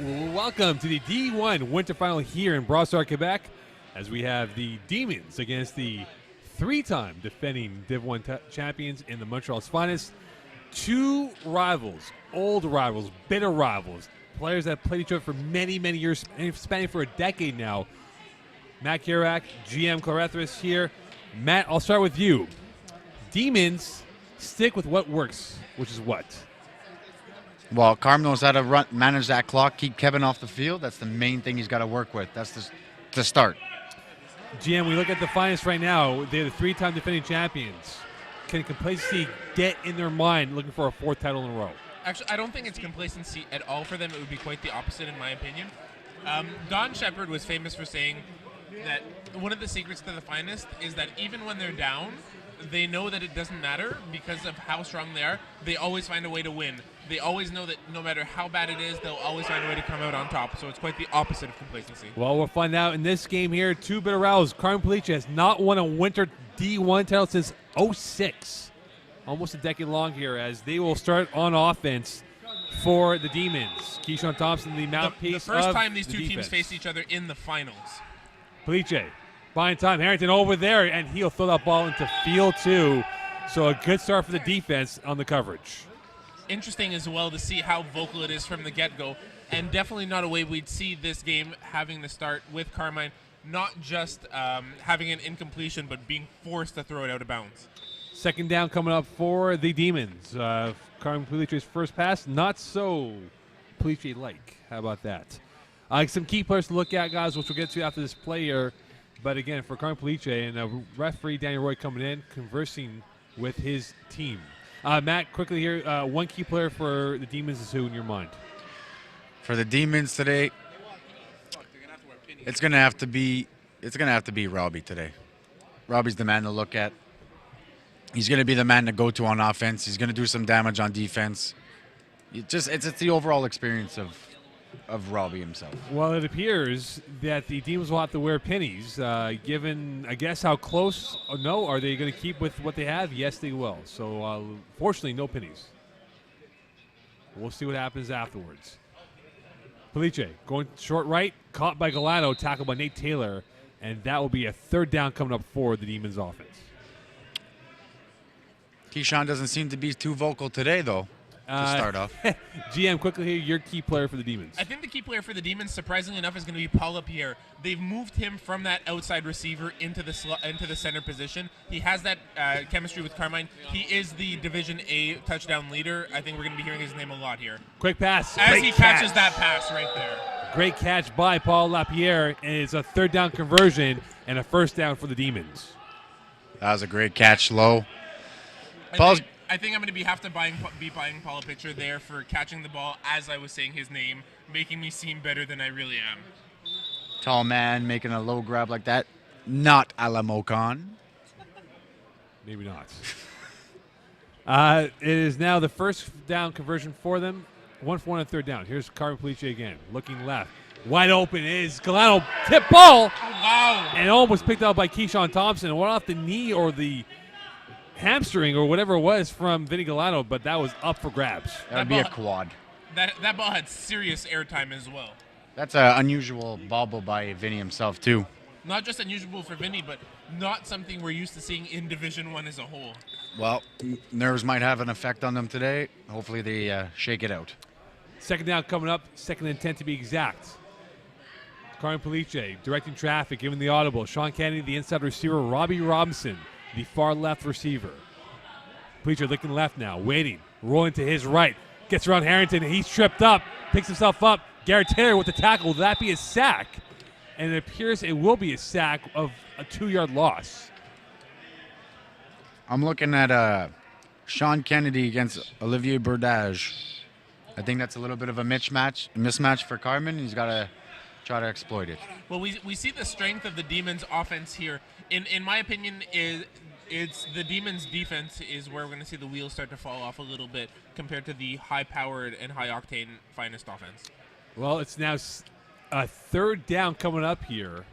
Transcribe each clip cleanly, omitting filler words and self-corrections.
Welcome to the D1 Winter Final here in Brossard, Quebec, as we have the Demons against the three-time defending Div 1 champions in the Montreal's finest. Two rivals, old rivals, bitter rivals, players that played each other for many, many years, spanning for a decade now. Matt Kirak, GM Clarethris here. Matt, I'll start with you. Demons stick with what works, which is what? Well, Carm knows how to manage that clock, keep Kevin off the field. That's the main thing he's got to work with. That's the start. GM, we look at the finest right now. They're the three-time defending champions. Can complacency get in their mind looking for a fourth title in a row? Actually, I don't think it's complacency at all for them. It would be quite the opposite, in my opinion. Don Shepard was famous for saying that one of the secrets to the finest is that even when they're down, they know that it doesn't matter because of how strong they are. They always find a way to win. They always know that no matter how bad it is, they'll always find a way to come out on top. So it's quite the opposite of complacency. Well, we'll find out in this game here. Two bitter rivals. Carmen Palice has not won a winter D1 title since 06. Almost a decade long here, as they will start on offense for the Demons. Keyshawn Thompson, the mouthpiece. The first time these two defense. teams faced each other in the finals. Palice buying time. Harrington over there, and he'll throw that ball into field two. So a good start for the defense on the coverage. Interesting as well to see how vocal it is from the get-go, and definitely not a way we'd see this game having to start with Carmine not just having an incompletion, but being forced to throw it out of bounds. Second down coming up for the Demons. Carmen Palice's first pass, not so Palice-like. How about that? Some key players to look at, guys, which we'll get to after this play here. But again, for Carmen Palice and referee Daniel Roy coming in, conversing with his team. Matt, quickly here, one key player for the Demons is who in your mind? For the Demons today, it's gonna have to be Robbie today. Robbie's the man to look at. He's gonna be the man to go to on offense. He's gonna do some damage on defense. It's the overall experience of Robbie himself. Well, it appears that the Demons will have to wear pennies, given, I guess, how close. No, are they going to keep with what they have? Yes, they will. So, fortunately, no pennies. We'll see what happens afterwards. Palice going short right, caught by Galano, tackled by Nate Taylor, and that will be a third down coming up for the Demons offense. Keyshawn doesn't seem to be too vocal today, though. To start off. GM, quickly here, your key player for the Demons. I think the key player for the Demons, surprisingly enough, is going to be Paul Lapierre. They've moved him from that outside receiver into the center position. He has that chemistry with Carmine. He is the Division A touchdown leader. I think we're going to be hearing his name a lot here. Quick pass. As Great he catch. catches that pass right there. Great catch by Paul Lapierre, and it's a third down conversion and a first down for the Demons. That was a great catch, low. I think I'm going to be buying Paul a picture there for catching the ball as I was saying his name, making me seem better than I really am. Tall man making a low grab like that. Not a la Mocon. Maybe not. It is now the first down conversion for them. 1 for 1 on third down. Here's Carmen Palice again, looking left. Wide open is Galano. Tip ball. Oh, wow. And almost picked out by Keyshawn Thompson. It went off the knee or the hamstring or whatever it was from Vinny Galano, but that was up for grabs. That would be a quad. That ball had serious airtime as well. That's an unusual bobble by Vinny himself, too. Not just unusual for Vinny, but not something we're used to seeing in Division 1 as a whole. Well, nerves might have an effect on them today. Hopefully they shake it out. Second down coming up, second and 10 to be exact. Carmen Palice directing traffic, giving the audible. Sean Kennedy, the inside receiver. Robbie Robinson, the far left receiver. Palice looking left now, waiting, rolling to his right. Gets around Harrington, he's tripped up, picks himself up. Garrett Taylor with the tackle. Will that be a sack? And it appears it will be a sack of a 2-yard loss. I'm looking at Sean Kennedy against Olivier Burdage. I think that's a little bit of a mismatch for Carmen. He's got to try to exploit it. Well, we see the strength of the Demons' offense here. In my opinion, it's the Demons' defense is where we're going to see the wheels start to fall off a little bit compared to the high-powered and high-octane finest offense. Well, it's now a third down coming up here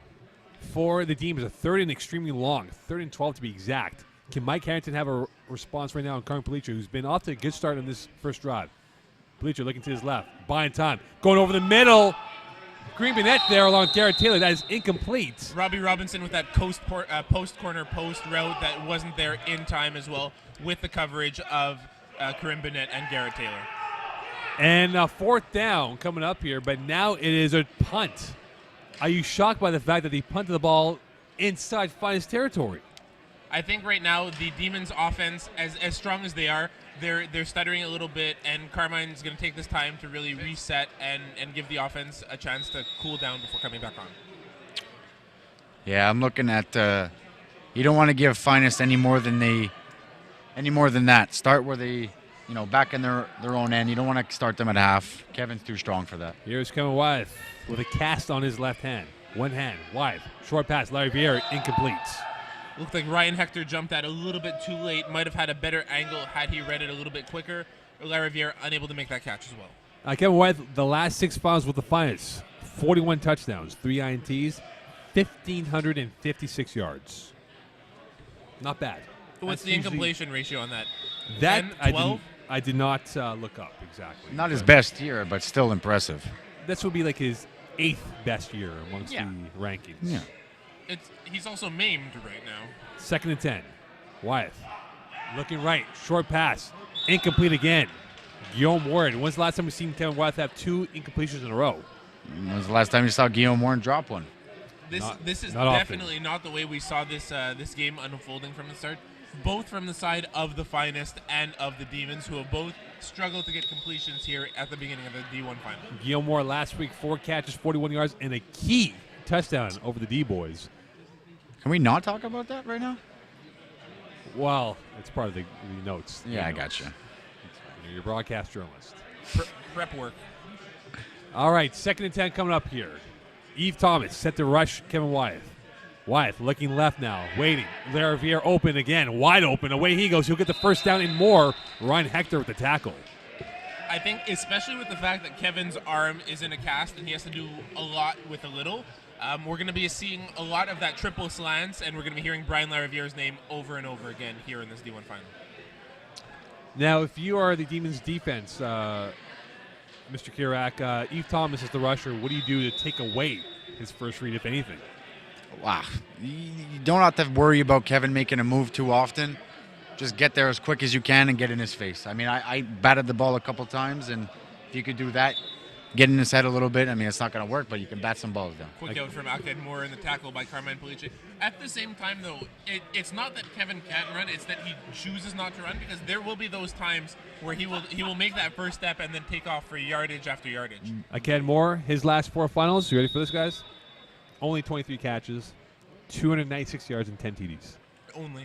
for the Demons. A third and extremely long, 3rd and 12 to be exact. Can Mike Harrington have a response right now on Carmen Palice, who's been off to a good start on this first drive? Bleacher looking to his left. Buying time. Going over the middle. Green Bennett there along Garrett Taylor. That is incomplete. Robbie Robinson with that post corner post route that wasn't there in time as well, with the coverage of Karim Bennett and Garrett Taylor. And a fourth down coming up here, but now it is a punt. Are you shocked by the fact that he punted the ball inside Finest territory? I think right now the Demons offense, as strong as they are, they're stuttering a little bit, and Carmine's going to take this time to really reset and give the offense a chance to cool down before coming back on. Yeah, I'm looking at. You don't want to give Finest any more than that. Start where they, back in their own end. You don't want to start them at half. Kevin's too strong for that. Here's Kevin Wyeth with a cast on his left hand. One hand, Wyeth. Short pass, Larry Vieira, incomplete. Looked like Ryan Hector jumped that a little bit too late. Might have had a better angle had he read it a little bit quicker. Larry Vieira unable to make that catch as well. Kevin Wyeth, the last 6 finals with the Finest. 41 touchdowns, 3 INTs, 1,556 yards. Not bad. What's That's the usually- incompletion ratio on that? That 10, 12? I did not look up exactly. Not his best year, but still impressive. This would be like his 8th best year amongst Yeah. the rankings. Yeah. He's also maimed right now. 2nd and 10. Wyeth looking right. Short pass. Incomplete again. Guillaume Ward. When's the last time we've seen Kevin Wyeth have 2 incompletions in a row? When was the last time you saw Guillaume Warren drop one? This is not often. definitely not the way we saw this this game unfolding from the start. Both from the side of the Finest and of the Demons, who have both struggled to get completions here at the beginning of the D1 final. Guillaume Ward last week, 4 catches, 41 yards, and a key touchdown over the D-boys. Can we not talk about that right now? Well, it's part of the notes. Yeah, I got you. You're a broadcast journalist. Prep work. All right, 2nd and 10 coming up here. Eve Thomas set to rush Kevin Wyeth. Wyeth looking left now, waiting. Larry Vieira open again, wide open. Away he goes. He'll get the first down and more. Ryan Hector with the tackle. I think especially with the fact that Kevin's arm is in a cast and he has to do a lot with a little, we're going to be seeing a lot of that triple slants, and we're going to be hearing Brian Larivière's name over and over again here in this D1 final. Now, if you are the Demons defense, Mr. Kirak, Eve Thomas is the rusher. What do you do to take away his first read, if anything? Wow. You don't have to worry about Kevin making a move too often. Just get there as quick as you can and get in his face. I mean, I batted the ball a couple times, and if you could do that, get in his head a little bit. I mean, it's not going to work, but you can bat some balls down. Quick out from Aked Moore in the tackle by Carmine Police. At the same time, though, it's not that Kevin can't run; it's that he chooses not to run, because there will be those times where he will make that first step and then take off for yardage after yardage. Aked Moore, his last 4 finals. You ready for this, guys? Only 23 catches, 296 yards, and 10 TDs.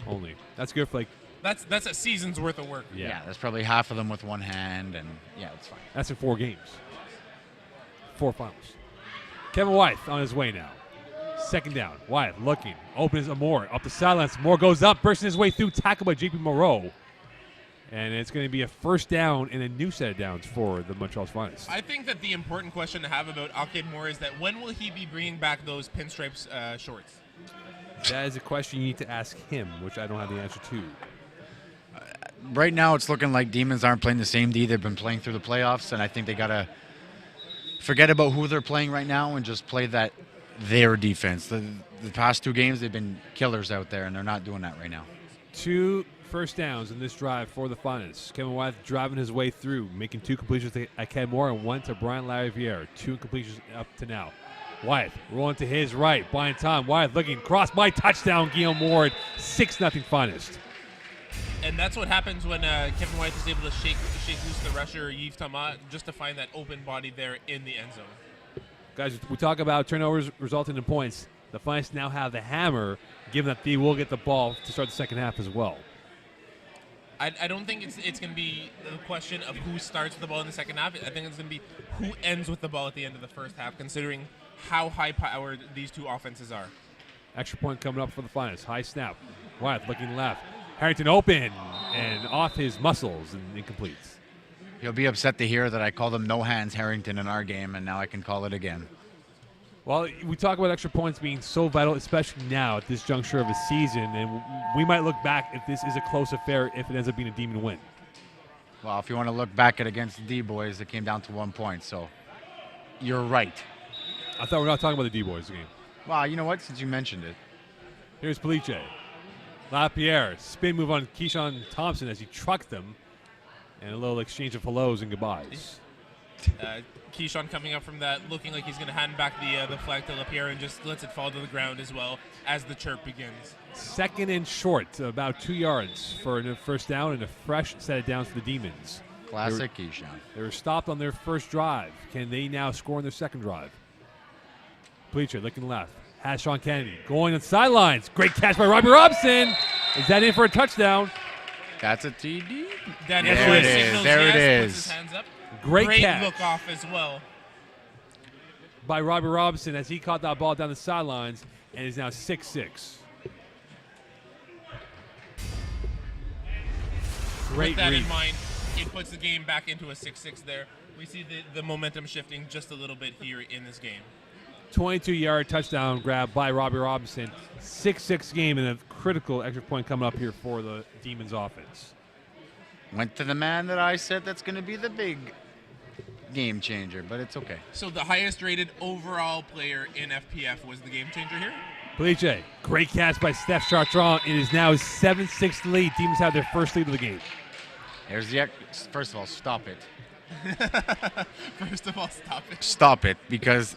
Only. That's good for like. That's a season's worth of work. Yeah, that's probably half of them with one hand, and yeah, it's fine. That's in 4 games. 4 finals. Kevin Wyeth on his way now. 2nd down. Wyeth looking. Opens Moore. Up the sidelines. Moore goes up. Bursting his way through. Tackled by JP Moreau. And it's going to be a first down and a new set of downs for the Montreal's Finest. I think that the important question to have about Aked Moore is that when will he be bringing back those pinstripes shorts? That is a question you need to ask him, which I don't have the answer to. Right now, it's looking like Demons aren't playing the same D they've been playing through the playoffs, and I think they got to forget about who they're playing right now and just play their defense. The past 2 games, they've been killers out there, and they're not doing that right now. 2 first downs in this drive for the Finest. Kevin Wyeth driving his way through, making 2 completions to Aked Moore and 1 to Brian Larivière. 2 completions up to now. Wyeth rolling to his right, buying time. Wyeth looking cross by touchdown. Guillaume Ward, 6-0 Finest. And that's what happens when Kevin Wyeth is able to shake loose the rusher, Yves Thomas, just to find that open body there in the end zone. Guys, we talk about turnovers resulting in points. The Finest now have the hammer, given that they will get the ball to start the second half as well. I don't think it's going to be the question of who starts with the ball in the second half. I think it's going to be who ends with the ball at the end of the first half, considering how high-powered these 2 offenses are. Extra point coming up for the Finest. High snap. Wyeth looking left. Harrington open and off his muscles and incomplete. He'll be upset to hear that I called him no hands Harrington in our game, and now I can call it again. Well, we talk about extra points being so vital, especially now at this juncture of the season, and we might look back if this is a close affair if it ends up being a Demon win. Well, if you want to look back at against the D-boys, it came down to 1 point. So you're right. I thought we were not talking about the D-boys game. Well, you know what? Since you mentioned it. Here's Peliche. LaPierre, spin move on Keyshawn Thompson as he trucked them. And a little exchange of hellos and goodbyes. Keyshawn coming up from that, looking like he's going to hand back the flag to LaPierre and just lets it fall to the ground as well as the chirp begins. Second and short, about 2 yards for a first down and a fresh set of downs for the Demons. Classic Keyshawn. They were stopped on their first drive. Can they now score on their second drive? Bleacher looking left. Has Sean Kennedy going on sidelines. Great catch by Robbie Robson. Is that in for a touchdown? That's a TD. Danny There Boy it is. signals There it yes, puts is. his hands up. Great catch look off as well. by Robbie Robson as he caught that ball down the sidelines and is now 6'6". Great With that read. in mind, it puts the game back into a 6-6 there. We see the momentum shifting just a little bit here in this game. 22-yard touchdown grab by Robbie Robinson. 6-6 game and a critical extra point coming up here for the Demons offense. Went to the man that I said that's going to be the big game changer, but it's okay. So the highest rated overall player in FPF was the game changer here? Peliche, great catch by Steph Chartrand. It is now a 7-6 lead. Demons have their first lead of the game. Here's the first of all, stop it. First of all, stop it. Stop it, because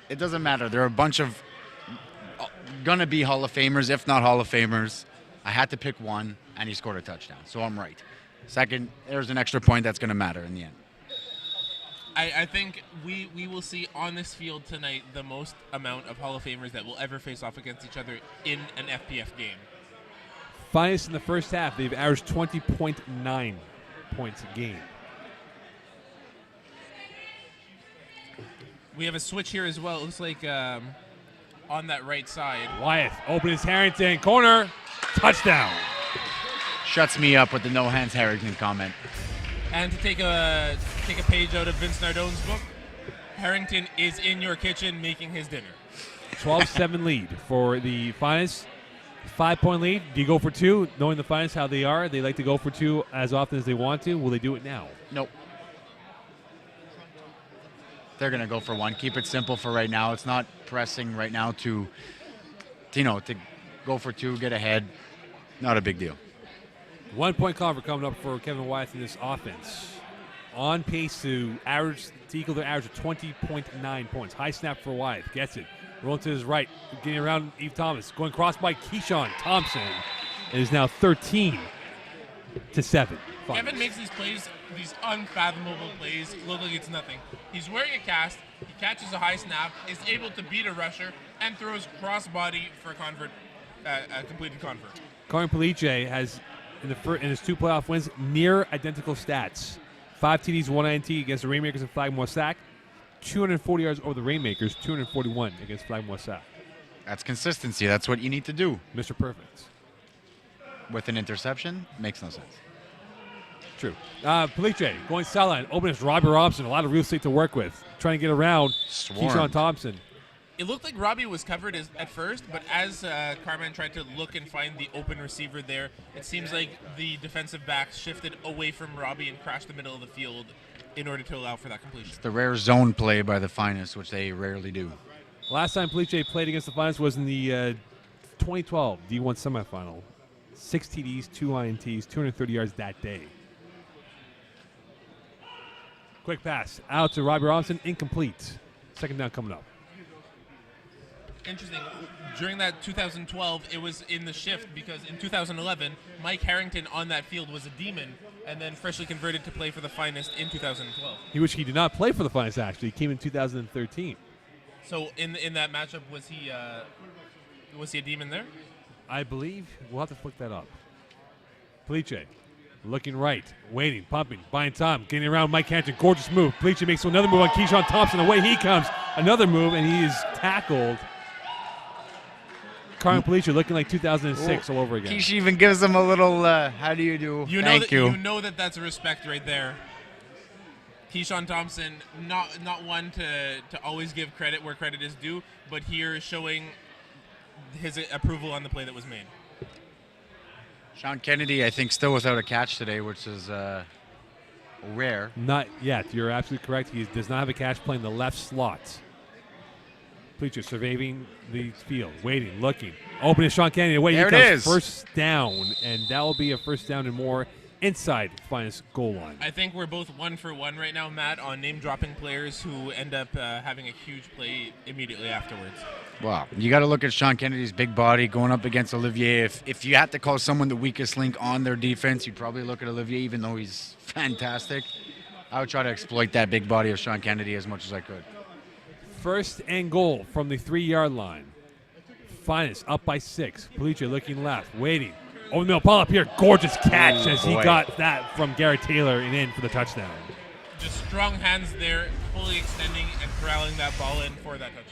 it doesn't matter. There are a bunch of gonna be Hall of Famers, if not Hall of Famers. I had to pick one, and he scored a touchdown, so I'm right. Second, there's an extra point that's gonna matter in the end. I think we will see on this field tonight the most amount of Hall of Famers that will ever face off against each other in an FPF game. Finest in the first half, they've averaged 20.9 points a game. We have a switch here as well. It looks like on that right side. Wyeth opens Harrington, corner, touchdown. Shuts me up with the no hands Harrington comment. And to take a page out of Vince Nardone's book, Harrington is in your kitchen making his dinner. 12-7 lead for the Finest. 5-point lead. Do you go for two? Knowing the Finest how they are, they like to go for two as often as they want to. Will they do it now? Nope. They're going to go for one. Keep it simple for right now. It's not pressing right now to go for two, get ahead. Not a big deal. 1 point convert coming up for Kevin Wyeth in this offense. On pace to equal their average of 20.9 points. High snap for Wyeth. Gets it. Rolling to his right. Getting around Eve Thomas. Going cross by Keyshawn Thompson. It is now 13-7. Kevin makes these plays, these unfathomable plays, look like it's nothing. He's wearing a cast, he catches a high snap, is able to beat a rusher, and throws crossbody for a completed convert. Karim Peliche has, in his two playoff wins, near identical stats. 5 TDs, 1 INT against the Rainmakers and Flagmore Sac. 240 yards over the Rainmakers, 241 against Flagmore Sac. That's consistency. That's what you need to do. Mr. Perfect. With an interception, makes no sense. True. Peliche going sideline. Opens Robbie Robson. A lot of real estate to work with. Trying to get around Swarmed. Keyshawn Thompson. It looked like Robbie was covered at first, but as Carman tried to look and find the open receiver there, it seems like the defensive backs shifted away from Robbie and crashed the middle of the field in order to allow for that completion. The rare zone play by the Finest, which they rarely do. Last time Peliche played against the Finest was in the 2012 D1 semifinal. 6 TDs, 2 INTs, 230 yards that day. Quick pass out to Robbie Robinson, incomplete. Second down coming up. Interesting. During that 2012, it was in the shift because in 2011, Mike Harrington on that field was a Demon and then freshly converted to play for the Finest in 2012. He did not play for the Finest, actually. He came in 2013. So in that matchup, was he a Demon there? I believe we'll have to look that up. Peliche looking right, waiting, pumping, buying time, getting around Mike Harrington. Gorgeous move. Peliche makes another move on Keyshawn Thompson. Away he comes. Another move, and he is tackled. Carmen Peliche looking like 2006 all over again. Keish even gives them a little, how do you do? Thank you. You know that's a respect right there. Keyshawn Thompson, not one to always give credit where credit is due, but here showing his approval on the play that was made. Sean Kennedy, I think, still without a catch today, which is Rare. Not yet. You're absolutely correct. He does not have a catch playing the left slot. Pleacher surveying the field, waiting, looking. Open to Sean Kennedy. Away There he it comes. is. First down, and that will be a first down and more inside Finest goal line. I think we're both 1 for 1 right now, Matt, on name-dropping players who end up having a huge play immediately afterwards. Wow. You got to look at Sean Kennedy's big body going up against Olivier. If you had to call someone the weakest link on their defense, you'd probably look at Olivier, even though he's fantastic. I would try to exploit that big body of Sean Kennedy as much as I could. First and goal from the 3-yard line. Finest up by 6. Pleacher looking left, waiting. Over the middle, pull up here. Gorgeous catch as he boy. got that from Garrett Taylor and in for the touchdown. Just strong hands there, fully extending and corralling that ball in for that touchdown.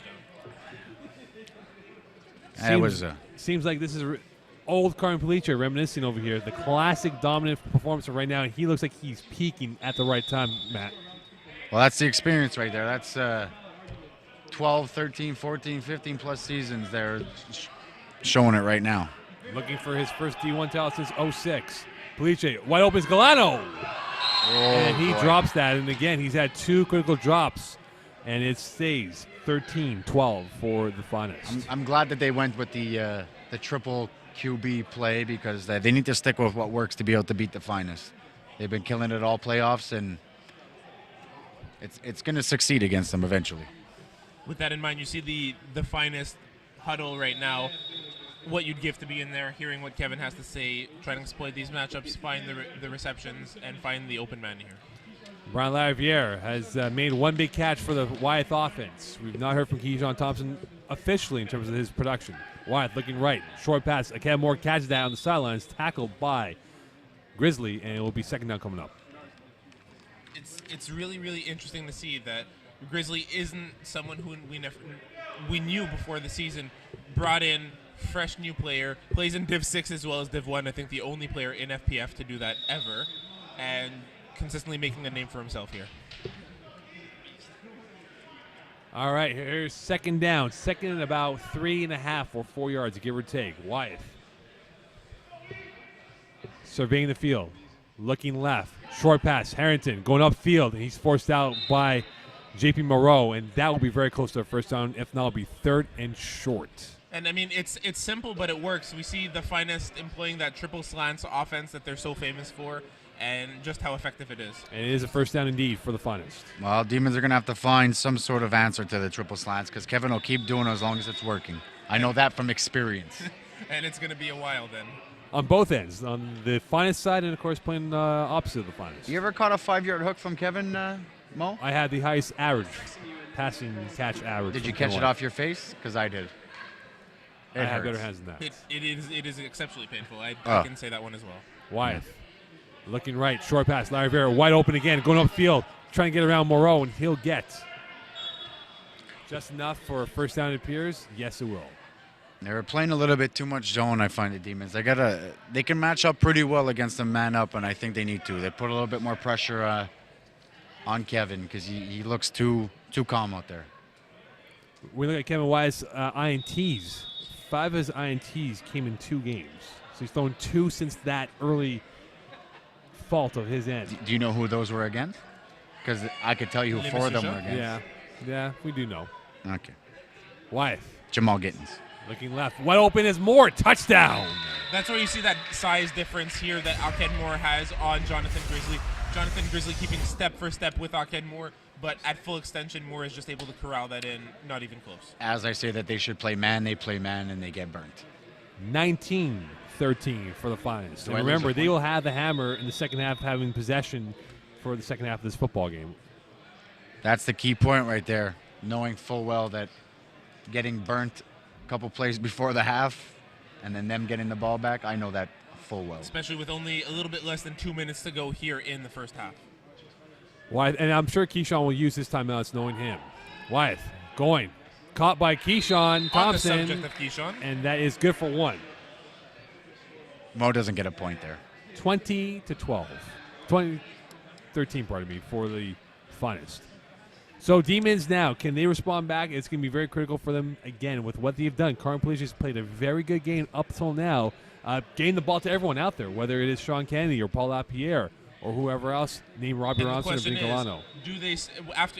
That was Seems like this is old Carmen Pleacher reminiscing over here. The classic dominant performance of right now, and he looks like he's peaking at the right time, Matt. well, that's the experience right there. That's 12, 13, 14, 15 plus seasons there showing it right now. Looking for his first D1 title since 06. Pleacher, wide open is Galano. And he drops that, and again, he's had 2 critical drops, and it stays 13-12 for the Finest. I'm glad that they went with the triple QB play because they need to stick with what works to be able to beat the Finest. They've been killing it all playoffs, and it's going to succeed against them eventually. With that in mind, you see the Finest huddle right now. What you'd give to be in there, hearing what Kevin has to say, trying to exploit these matchups, find the receptions, and find the open man here. Brian Lariviere has made one big catch for the Wyeth offense. We've not heard from Keyshawn Thompson officially in terms of his production. Wyeth looking right. Short pass. Akeem Moore catches that on the sidelines, tackled by Grizzly, and it will be second down coming up. It's really, really interesting to see that Grizzly isn't someone who we knew before the season, brought in fresh new player, plays in Div 6 as well as Div 1. I think the only player in FPF to do that ever, and consistently making a name for himself here. All right, here's second down. Second and about 3.5 or 4 yards, give or take. Wyeth surveying the field, looking left. Short pass, Harrington going upfield, and he's forced out by JP Moreau, and that will be very close to a first down. If not, it'll be third and short. And I mean, it's simple, but it works. We see the Finest employing that triple slants offense that they're so famous for, and just how effective it is. And it is a first down indeed for the Finest. Well, Demons are going to have to find some sort of answer to the triple slants because Kevin will keep doing it as long as it's working. I know that from experience. And it's going to be a while then. On both ends, on the Finest side and, of course, playing opposite of the Finest. You ever caught a 5-yard hook from Kevin, Mo? I had the highest average, passing catch average. Did you from catch it Kevin off your face? Because I did. I had better hands than that. It is exceptionally painful. I can say that one as well. Wyeth looking right, short pass. Larry Vera wide open again, going upfield, trying to get around Moreau, and he'll get just enough for a first down. It appears. Yes, it will. They were playing a little bit too much zone, I find, the Demons. They can match up pretty well against the man up, and I think they need to. They put a little bit more pressure on Kevin because he looks too calm out there. We look at Kevin Wyeth's INTs. 5 of his INTs came in 2 games. So he's thrown 2 since that early fault of his end. Do you know who those were against? Because I could tell you who 4 of them were against. Yeah, we do know. Okay. Wyeth Jamal Gittins. looking left. Wide open is Moore. Touchdown. That's where you see that size difference here that Akeem Moore has on Jonathan Grizzly. Jonathan Grizzly keeping step for step with Akeem Moore, but at full extension, Moore is just able to corral that in, not even close. As I say that they should play man, they play man, and they get burnt. 19-13 for the Finest. And I lose remember, a they point? will have the hammer in the second half, having possession for the second half of this football game. That's the key point right there, knowing full well that getting burnt a couple plays before the half and then them getting the ball back, I know that full well. Especially with only a little bit less than 2 minutes to go here in the first half. Wyeth, and I'm sure Keyshawn will use his timeouts knowing him. Wyeth going. Caught by Keyshawn Thompson. On the subject of Keyshawn. And that is good for 1. Mo doesn't get a point there. 20-12. 13, pardon me, for the Finest. So Demons now, can they respond back? It's going to be very critical for them, again, with what they've done. Carmen Police has played a very good game up till now, getting the ball to everyone out there, whether it is Sean Kennedy or Paul LaPierre or whoever else, name Robbie And the Robinson or question Vinny is, Galano. do they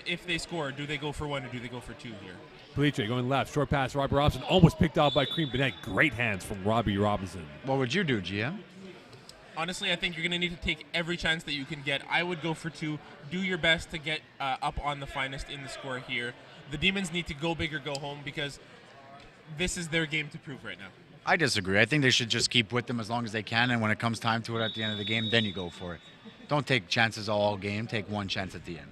if they score, do they go for 1 or do they go for 2 here? Felice going left, short pass. Robbie Robinson almost picked off by Kareem Bennett. Great hands from Robbie Robinson. What would you do, GM? Honestly, I think you're going to need to take every chance that you can get. I would go for 2. Do your best to get up on the finest in the score here. The Demons need to go big or go home because this is their game to prove right now. I disagree. I think they should just keep with them as long as they can, and when it comes time to it at the end of the game, then you go for it. Don't take chances all game. Take one chance at the end.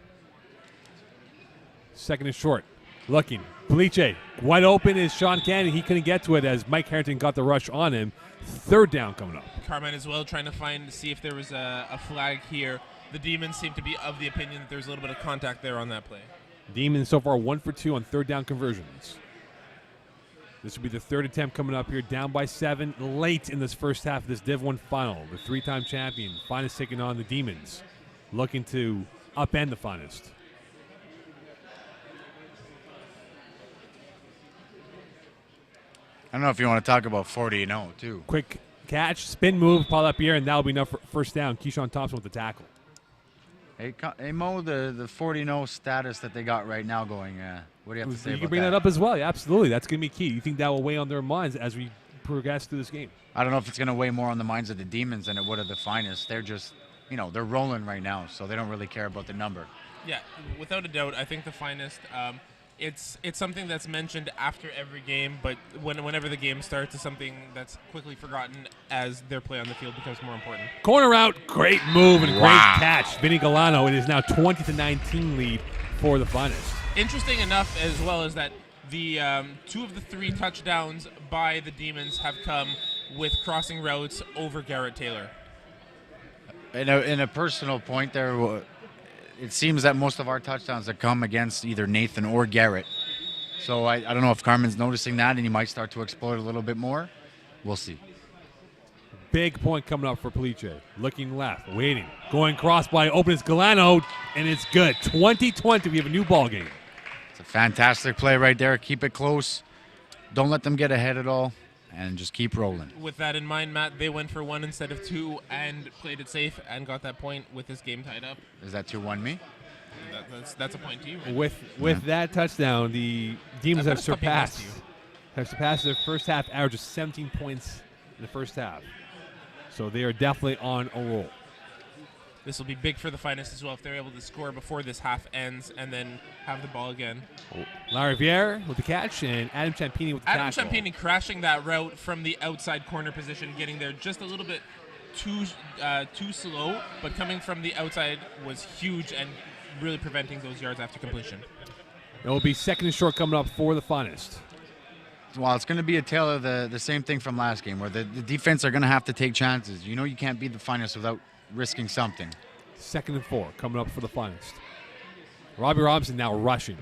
Second and short. Looking. Felice wide open is Sean Cannon. He couldn't get to it as Mike Harrington got the rush on him. Third down coming up. Carmine as well trying to see if there was a flag here. The Demons seem to be of the opinion that there's a little bit of contact there on that play. Demons so far 1 for 2 on third down conversions. This will be the third attempt coming up here, down by 7 late in this first half of this Div 1 final. The 3-time champion, Finest taking on the Demons, looking to upend the Finest. I don't know if you want to talk about 40-0 too. Quick catch, spin move, Paul Lapierre, and that'll be enough for first down. Keyshawn Thompson with the tackle. Hey Mo, the 40-0 status that they got right now going, what do you have to say You about can bring that up as well. Yeah, absolutely. That's going to be key. You think that will weigh on their minds as we progress through this game? I don't know if it's going to weigh more on the minds of the Demons than it would of the Finest. They're just, they're rolling right now, so they don't really care about the number. Yeah, without a doubt, I think the Finest. It's something that's mentioned after every game, but whenever the game starts, it's something that's quickly forgotten as their play on the field becomes more important. Corner out, great move and Wow. great catch. Vinny Galano. It is now 20-19 lead for the Finest. Interesting enough as well is that the 2 of the 3 touchdowns by the Demons have come with crossing routes over Garrett Taylor. In a personal point there, it seems that most of our touchdowns have come against either Nathan or Garrett. So I don't know if Carmen's noticing that and he might start to exploit a little bit more. We'll see. Big point coming up for Felice. Looking left, waiting. Going cross by opens Galano, and it's good. 20-20. We have a new ball game. It's a fantastic play right there. Keep it close. Don't let them get ahead at all, and just keep rolling. With that in mind, Matt, they went for 1 instead of 2 and played it safe and got that point with this game tied up. Is that 2-1 me? That's a point to you. Right? With that touchdown, the Demons That's have something nice to surpassed their first half average of 17 points in the first half. So they are definitely on a roll. This will be big for the Finest as well if they're able to score before this half ends and then have the ball again. Larry Vieira with the catch and Adam Champini with the Adam tackle. Champini crashing that route from the outside corner position, getting there just a little bit too slow, but coming from the outside was huge and really preventing those yards after completion. It will be second and short coming up for the Finest. Well, it's going to be a tale of the same thing from last game, where the defense are going to have to take chances. You can't beat the Finest without risking something. Second and 4 coming up for the Finest. Robbie Robinson now rushing.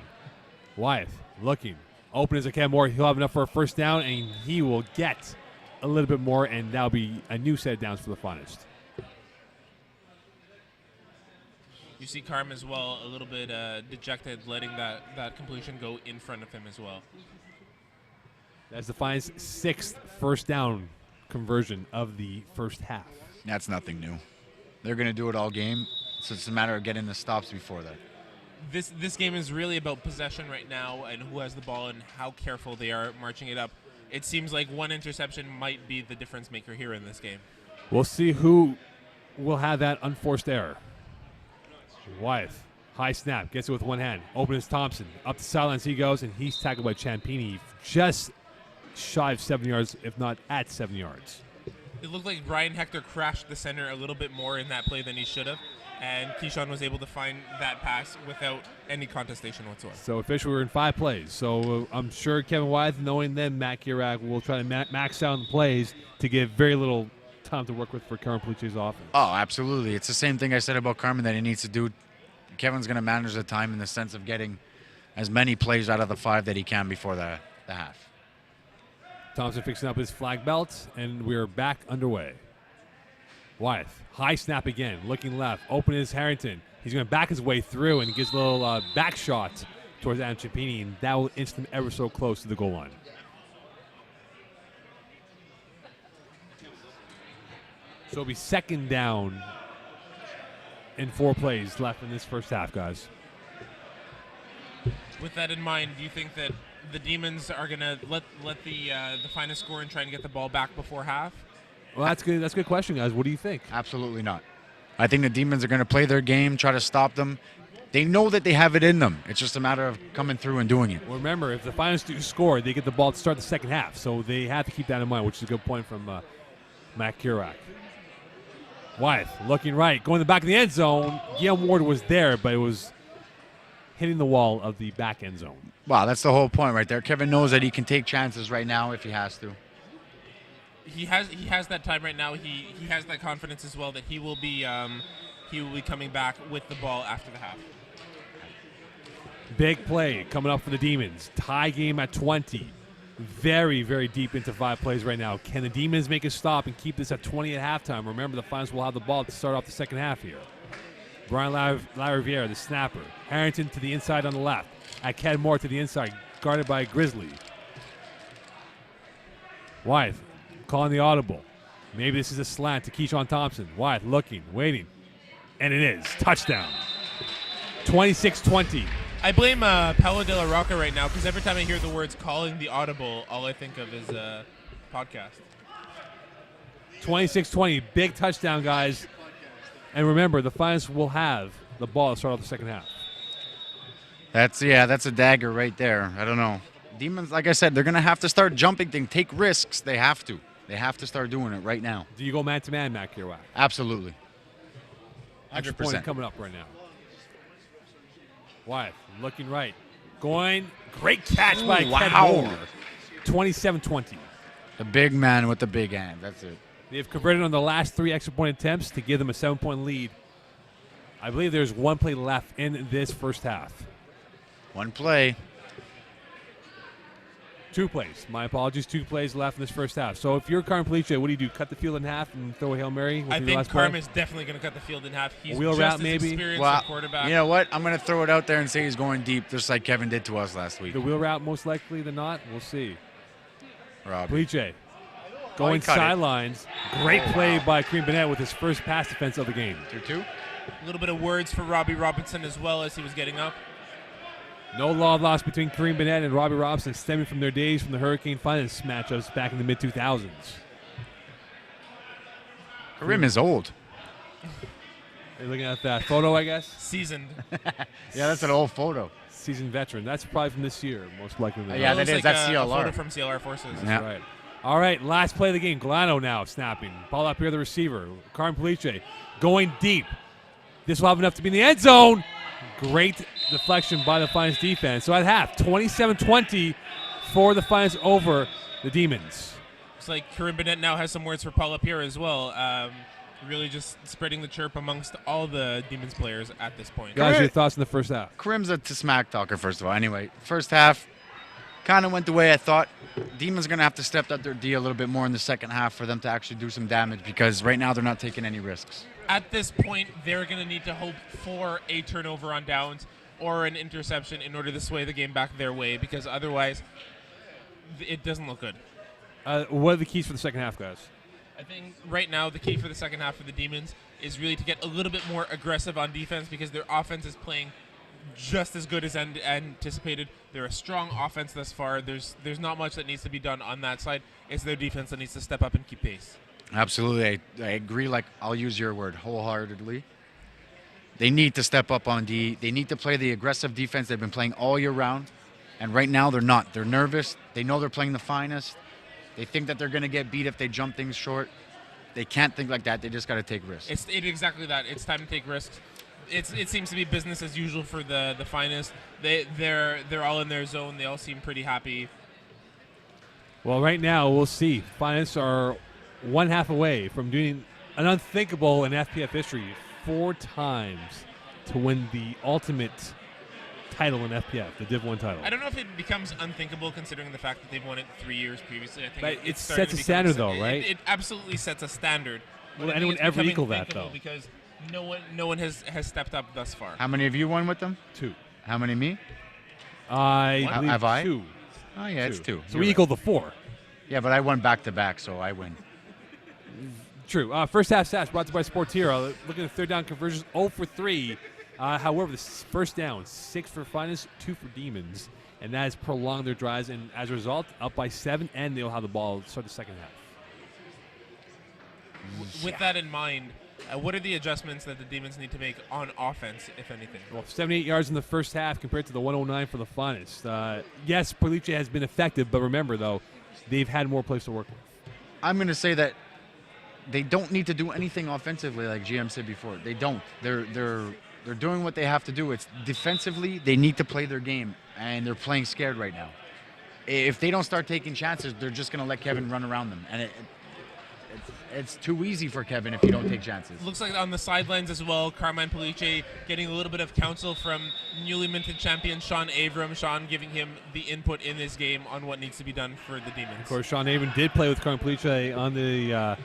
Wyeth looking. Open as a Ken Moore. He'll have enough for a first down, and he will get a little bit more, and that'll be a new set of downs for the Finest. You see Carm as well, a little bit dejected, letting that completion go in front of him as well. That's the Finest 6th first down conversion of the first half. That's nothing new. They're going to do it all game, so it's a matter of getting the stops before that. This game is really about possession right now and who has the ball and how careful they are marching it up. It seems like one interception might be the difference maker here in this game. We'll see who will have that unforced error. Wyeth, high snap, gets it with one hand. Open is Thompson. Up the sidelines he goes, and he's tackled by Champini just shy of 7 yards, if not at 7 yards. It looked like Brian Hector crashed the center a little bit more in that play than he should have, and Keyshawn was able to find that pass without any contestation whatsoever. So officially we're in 5 plays. So I'm sure Kevin Wyeth, knowing them, Matt Kirak will try to max out the plays to give very little time to work with for Carmen Felice's offense. Oh, absolutely. It's the same thing I said about Carmen that he needs to do. Kevin's going to manage the time in the sense of getting as many plays out of the 5 that he can before the half. Thompson fixing up his flag belt, and we're back underway. Wyeth, high snap again, looking left. Open is Harrington. He's going to back his way through, and he gets a little back shot towards Adam Champini, and that will inch them ever so close to the goal line. So it'll be second down and 4 plays left in this first half, guys. With that in mind, do you think that the Demons are going to let the Finest score and try and get the ball back before half? Well, that's good. That's a good question, guys. What do you think? Absolutely not. I think the Demons are going to play their game, try to stop them. They know that they have it in them. It's just a matter of coming through and doing it. Well, remember, if the Finest do score, they get the ball to start the second half. So they have to keep that in mind, which is a good point from Matt Kurak. Wyeth looking right, going to the back of the end zone. Guillaume Ward was there, but it was hitting the wall of the back end zone. Wow, that's the whole point right there. Kevin knows that he can take chances right now if he has to. He has that time right now. He has that confidence as well that he will be coming back with the ball after the half. Big play coming up for the Demons. Tie game at 20. Very, very deep into 5 plays right now. Can the Demons make a stop and keep this at 20 at halftime? Remember, the Finals will have the ball to start off the second half here. Brian LaRiviere, the snapper. Harrington to the inside on the left. Aked Moore to the inside, guarded by Grizzly. Wyeth calling the audible. Maybe this is a slant to Keyshawn Thompson. Wyeth looking, waiting. And it is. Touchdown. 26-20. I blame Paolo De La Rocca right now because every time I hear the words calling the audible, all I think of is podcast. 26-20. Big touchdown, guys. And remember, the Finals will have the ball to start off the second half. That's a dagger right there. I don't know. Demons, like I said, they're going to have to start jumping things, take risks. They have to. They have to start doing it right now. Do you go man-to-man, Matt Kurak? Absolutely. Extra point coming up right now. Wyeth looking right. Going. Great catch by Aked Moore. 27-20. The big man with the big hand. That's it. They've converted on the last 3 extra point attempts to give them a 7-point lead. I believe there's 1 play left in this first half. 1 play. 2 plays. My apologies. 2 plays left in this first half. So if you're Carm Palice, what do you do? Cut the field in half and throw a Hail Mary? I think Carm is definitely going to cut the field in half. He's wheel just route, as maybe? experienced a quarterback. You know what? I'm going to throw it out there and say he's going deep, just like Kevin did to us last week. The wheel route, most likely than not. We'll see. Robbie. Palice going sidelines. Great play by Kareem Bennett with his first pass defense of the game. 2-2. A little bit of words for Robbie Robinson as well as he was getting up. No love lost between Kareem Bennett and Robbie Robinson, stemming from their days from the Hurricane Finals matchups back in the mid-2000s. Kareem is old. You're looking at that photo, I guess? Seasoned. Yeah, that's an old photo. Seasoned veteran. That's probably from this year, most likely. Yeah, that is. Like That's a CLR. photo from CLR Forces. Yeah. Right. All right, last play of the game. Glano now snapping. Ball up here, the receiver. Carm Palice going deep. This will have enough to be in the end zone. Great deflection by the Finest defense. So at half, 27-20 for the Finest over the Demons. It's like Kareem Bennett now has some words for Paul Lapierre as well. Really just spreading the chirp amongst all the Demons players at this point. Guys, your thoughts in the first half? Kareem's a smack talker, first of all. Anyway, first half kind of went the way I thought. Demons are going to have to step up their D a little bit more in the second half for them to actually do some damage because right now they're not taking any risks. At this point, they're going to need to hope for a turnover on downs or an interception in order to sway the game back their way because otherwise it doesn't look good. What are the keys for the second half, guys? I think right now the key for the second half for the Demons is really to get a little bit more aggressive on defense because their offense is playing just as good as anticipated. They're a strong offense thus far. There's not much that needs to be done on that side. It's their defense that needs to step up and keep pace. Absolutely. I agree. Like, I'll use your word wholeheartedly. They need to step up on D. They need to play the aggressive defense they've been playing all year round. And right now they're not. They're nervous. They know they're playing the Finest. They think that they're going to get beat if they jump things short. They can't think like that. They just got to take risks. It's exactly that. It's time to take risks. It seems to be business as usual for the Finest. They're all in their zone. They all seem pretty happy. Well, right now we'll see. Finest are 1 half away from doing an unthinkable in FPF history 4 times to win the ultimate title in FPF, the Div 1 title. I don't know if it becomes unthinkable considering the fact that they've won it 3 years previously. I think But it starting sets to a become standard, though, right? It absolutely sets a standard. But Will I think anyone it's ever becoming equal that, thinkable though? Because no one has stepped up thus far. How many of you won with them? 2. How many me? I believe Have I? 2. Oh, yeah, it's 2. So we equal the 4. Yeah, but I won back-to-back, so I win. True. First half stats brought to you by Sportira. Looking at third down conversions, 0 for 3. However, the first down, 6 for Finest, 2 for Demons. And that has prolonged their drives. And as a result, up by 7, and they'll have the ball start the second half. With that in mind, what are the adjustments that the Demons need to make on offense, if anything? Well, 78 yards in the first half compared to the 109 for the Finest. Yes, Police has been effective, but remember, though, they've had more plays to work with. I'm going to say that they don't need to do anything offensively, like GM said before. They don't. They're doing what they have to do. It's defensively, they need to play their game, and they're playing scared right now. If they don't start taking chances, they're just going to let Kevin run around them, and it's too easy for Kevin if you don't take chances. Looks like on the sidelines as well, Carmine Police getting a little bit of counsel from newly minted champion Sean Avram. Sean giving him the input in this game on what needs to be done for the Demons. Of course, Sean Avram did play with Carmine Police on the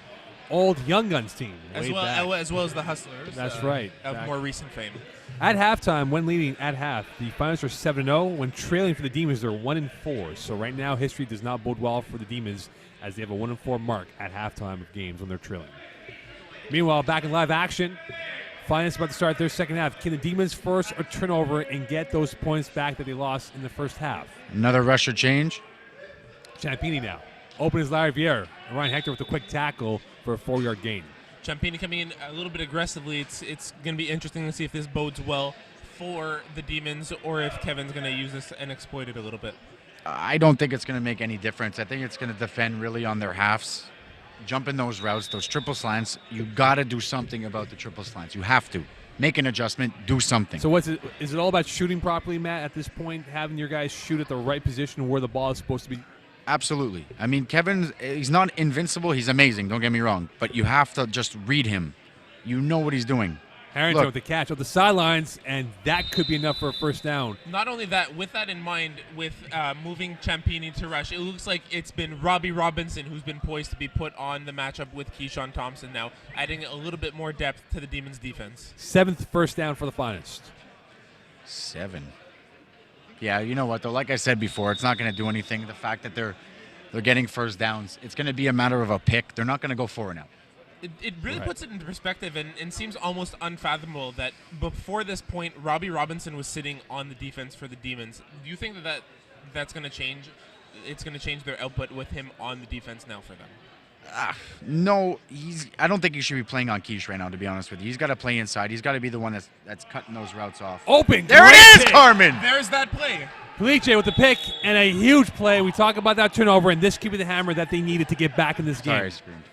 old Young Guns team. As well as the Hustlers. That's right. Of more recent fame. At halftime, when leading at half, the Finals are 7-0. When trailing for the Demons, they're 1-4. So right now, history does not bode well for the Demons, as they have a 1-4 mark at halftime of games when they're trailing. Meanwhile, back in live action, Finest about to start their second half. Can the Demons force a turnover and get those points back that they lost in the first half? Another rusher change. Champini now. Open is Larry Vieira. Ryan Hector with a quick tackle for a 4-yard gain. Champini coming in a little bit aggressively. It's going to be interesting to see if this bodes well for the Demons or if Kevin's going to use this and exploit it a little bit. I don't think it's going to make any difference. I think it's going to defend really on their halves. Jump in those routes, those triple slants. You got to do something about the triple slants. You have to. Make an adjustment, do something. So is it all about shooting properly, Matt, at this point, having your guys shoot at the right position where the ball is supposed to be? Absolutely. I mean, he's not invincible. He's amazing, don't get me wrong. But you have to just read him. You know what he's doing. Harrington with the catch on the sidelines, and that could be enough for a first down. Not only that, with that in mind, with moving Champini to rush, it looks like it's been Robbie Robinson who's been poised to be put on the matchup with Keyshawn Thompson now, adding a little bit more depth to the Demons' defense. 7th first down for the Finest. 7. Yeah, you know what, though? Like I said before, it's not going to do anything. The fact that they're getting first downs, it's going to be a matter of a pick. They're not going to go 4-0. It really puts it into perspective and seems almost unfathomable that before this point, Robbie Robinson was sitting on the defense for the Demons. Do you think that's going to change? It's going to change their output with him on the defense now for them? No, I don't think he should be playing on Quiche right now, to be honest with you. He's got to play inside. He's got to be the one that's cutting those routes off. Open. There it is, Carmen. There's that play. Police with the pick and a huge play. We talk about that turnover, and this could be the hammer that they needed to get back in this game. Sorry, I screamed.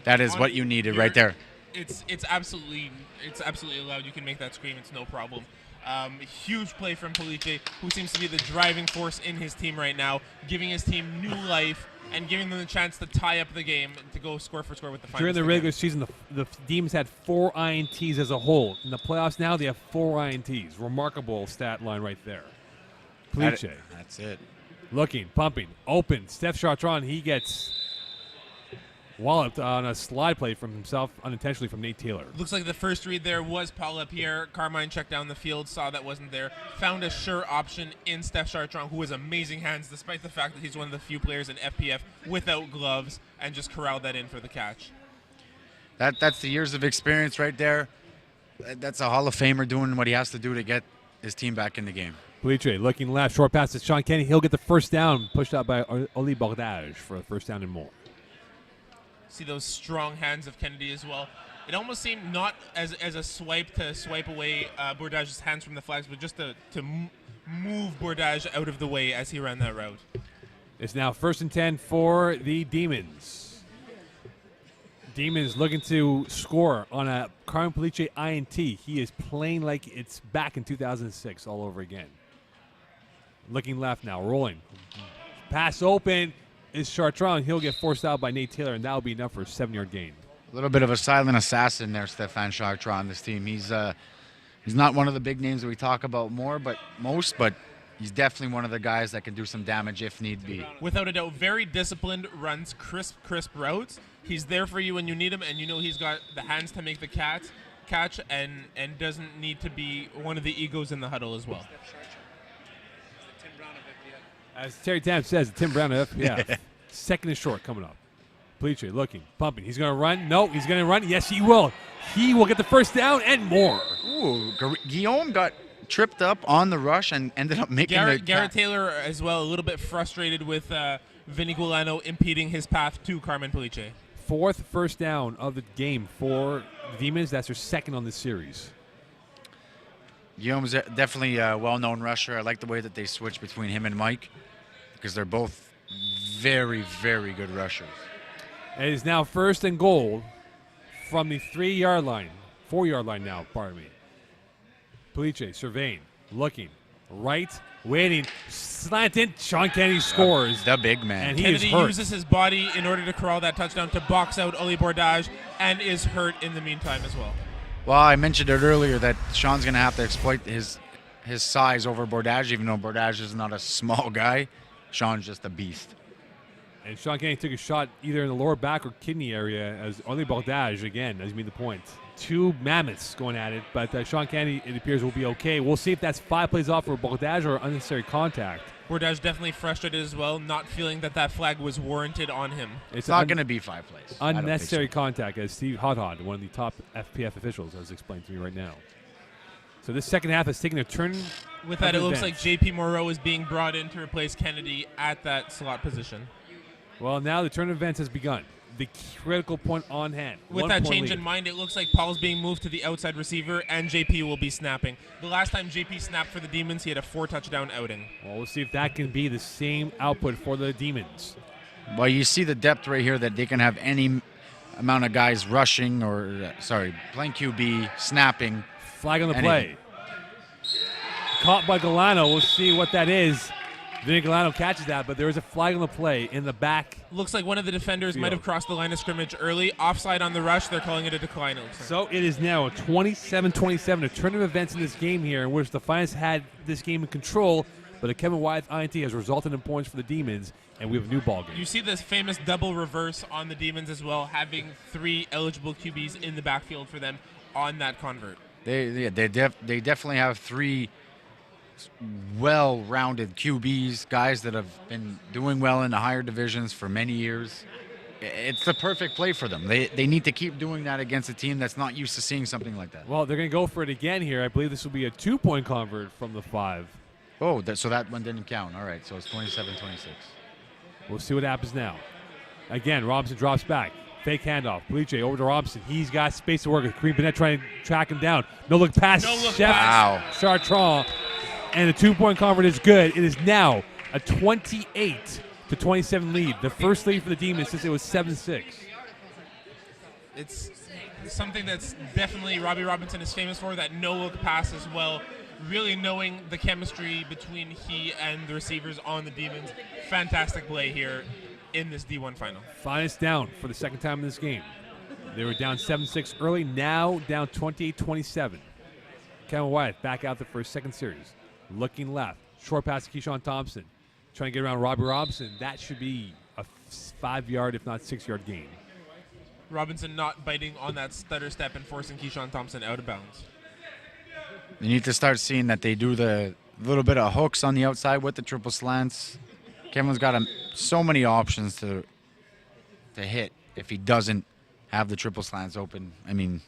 That is what you needed right there. It's absolutely allowed. You can make that scream. It's no problem. Huge play from Police, who seems to be the driving force in his team right now, giving his team new life and giving them the chance to tie up the game to go score for score with the Finest. During the regular season, the Demons had 4 INTs as a whole. In the playoffs now, they have 4 INTs. Remarkable stat line right there. Police. That's it. Looking, pumping, open. Steph Chartrand, he gets walloped on a slide play from himself unintentionally from Nate Taylor. Looks like the first read there was Paul Lapierre. Carmine checked down the field, saw that wasn't there, found a sure option in Steph Chartrand, who has amazing hands despite the fact that he's one of the few players in FPF without gloves, and just corralled that in for the catch. That's the years of experience right there. That's a Hall of Famer doing what he has to do to get his team back in the game. Police looking left, short pass to Sean Kenny. He'll get the first down, pushed out by Oli Bordage for a first down and more. See those strong hands of Kennedy as well. It almost seemed not as a swipe to swipe away Bordage's hands from the flags, but just to move Bordage out of the way as he ran that route. It's now 1st and 10 for the Demons. Demons looking to score on a Carmen Police INT. He is playing like it's back in 2006 all over again. Looking left now, rolling. Pass open. Is Chartrand. He'll get forced out by Nate Taylor, and that will be enough for a 7-yard gain. A little bit of a silent assassin there, Stefan Chartrand, this team. He's not one of the big names that we talk about but he's definitely one of the guys that can do some damage if need be. Without a doubt, very disciplined, runs crisp routes. He's there for you when you need him, and you know he's got the hands to make the catch and doesn't need to be one of the egos in the huddle as well. As Terry Tam says, Tim Brown of FPF. 2nd and short coming up. Pliche looking, pumping. He's going to run. No, he's going to run. Yes, he will. He will get the first down and more. Ooh, Guillaume got tripped up on the rush and ended up making Garrett Taylor as well, a little bit frustrated with Vinny Guilano impeding his path to Carmen Pliche. 4th first down of the game for the Demons. That's their 2nd on this series. Guillaume's definitely a well-known rusher. I like the way that they switch between him and Mike because they're both very, very good rushers. It is now 1st and goal from the 3-yard line. 4-yard line now, pardon me. Pliche surveying, looking, right, waiting, slanted. Sean Kennedy scores. The big man. And he Kennedy is hurt. uses his body in order to corral that touchdown to box out Oli Bordage and is hurt in the meantime as well. Well, I mentioned it earlier that Sean's going to have to exploit his size over Bordage, even though Bordage is not a small guy. Sean's just a beast. And Sean Kennedy took a shot either in the lower back or kidney area as Oli Bordage, again, as he made the point. 2 mammoths going at it, but Sean Kennedy, it appears, will be okay. We'll see if that's 5 plays off for Bordage or unnecessary contact. Bordage definitely frustrated as well, not feeling that flag was warranted on him. It's not going to be 5 plays. Unnecessary contact, as Steve Hodhod, one of the top FPF officials, has explained to me right now. So this second half is taking a turn. With that, it looks like J.P. Moreau is being brought in to replace Kennedy at that slot position. Well, now the turn of events has begun. The critical point on hand. With that change in mind, it looks like Paul's being moved to the outside receiver, and JP will be snapping. The last time JP snapped for the Demons, he had a 4-touchdown outing. Well, we'll see if that can be the same output for the Demons. Well, you see the depth right here that they can have any amount of guys rushing or, playing QB, snapping. Flag on the play. Caught by Guilano. We'll see what that is. Vinny Guilano catches that, but there is a flag on the play in the back. Looks like one of the defenders might have crossed the line of scrimmage early. Offside on the rush. They're calling it a decline. So it is now 27-27, a turn of events in this game here in which the Finest had this game in control, but a Kevin Wyeth INT has resulted in points for the Demons, and we have a new ball game. You see this famous double reverse on the Demons as well, having 3 eligible QBs in the backfield for them on that convert. They definitely have 3 well-rounded QBs, guys that have been doing well in the higher divisions for many years. It's the perfect play for them. They need to keep doing that against a team that's not used to seeing something like that. Well, they're going to go for it again here. I believe this will be a 2-point convert from the 5. Oh, so that one didn't count. All right, so it's 27-26. We'll see what happens now. Again, Robinson drops back. Fake handoff. Pliche over to Robinson. He's got space to work with. Kareem Bennett trying to track him down. No look pass. Wow. Chartrand. And the 2-point convert is good. It is now a 28-27 lead. The first lead for the Demons since it was 7-6. It's something that's definitely Robbie Robinson is famous for, that no-look pass as well. Really knowing the chemistry between he and the receivers on the Demons. Fantastic play here in this D1 final. Finest down for the second time in this game. They were down 7-6 early, now down 28-27. Kevin Wyeth back out there for his second series. Looking left. Short pass to Keyshawn Thompson. Trying to get around Robbie Robinson. That should be a 5-yard, if not 6-yard gain. Robinson not biting on that stutter step and forcing Keyshawn Thompson out of bounds. You need to start seeing that they do the little bit of hooks on the outside with the triple slants. Kevin's got so many options to hit if he doesn't have the triple slants open. I mean,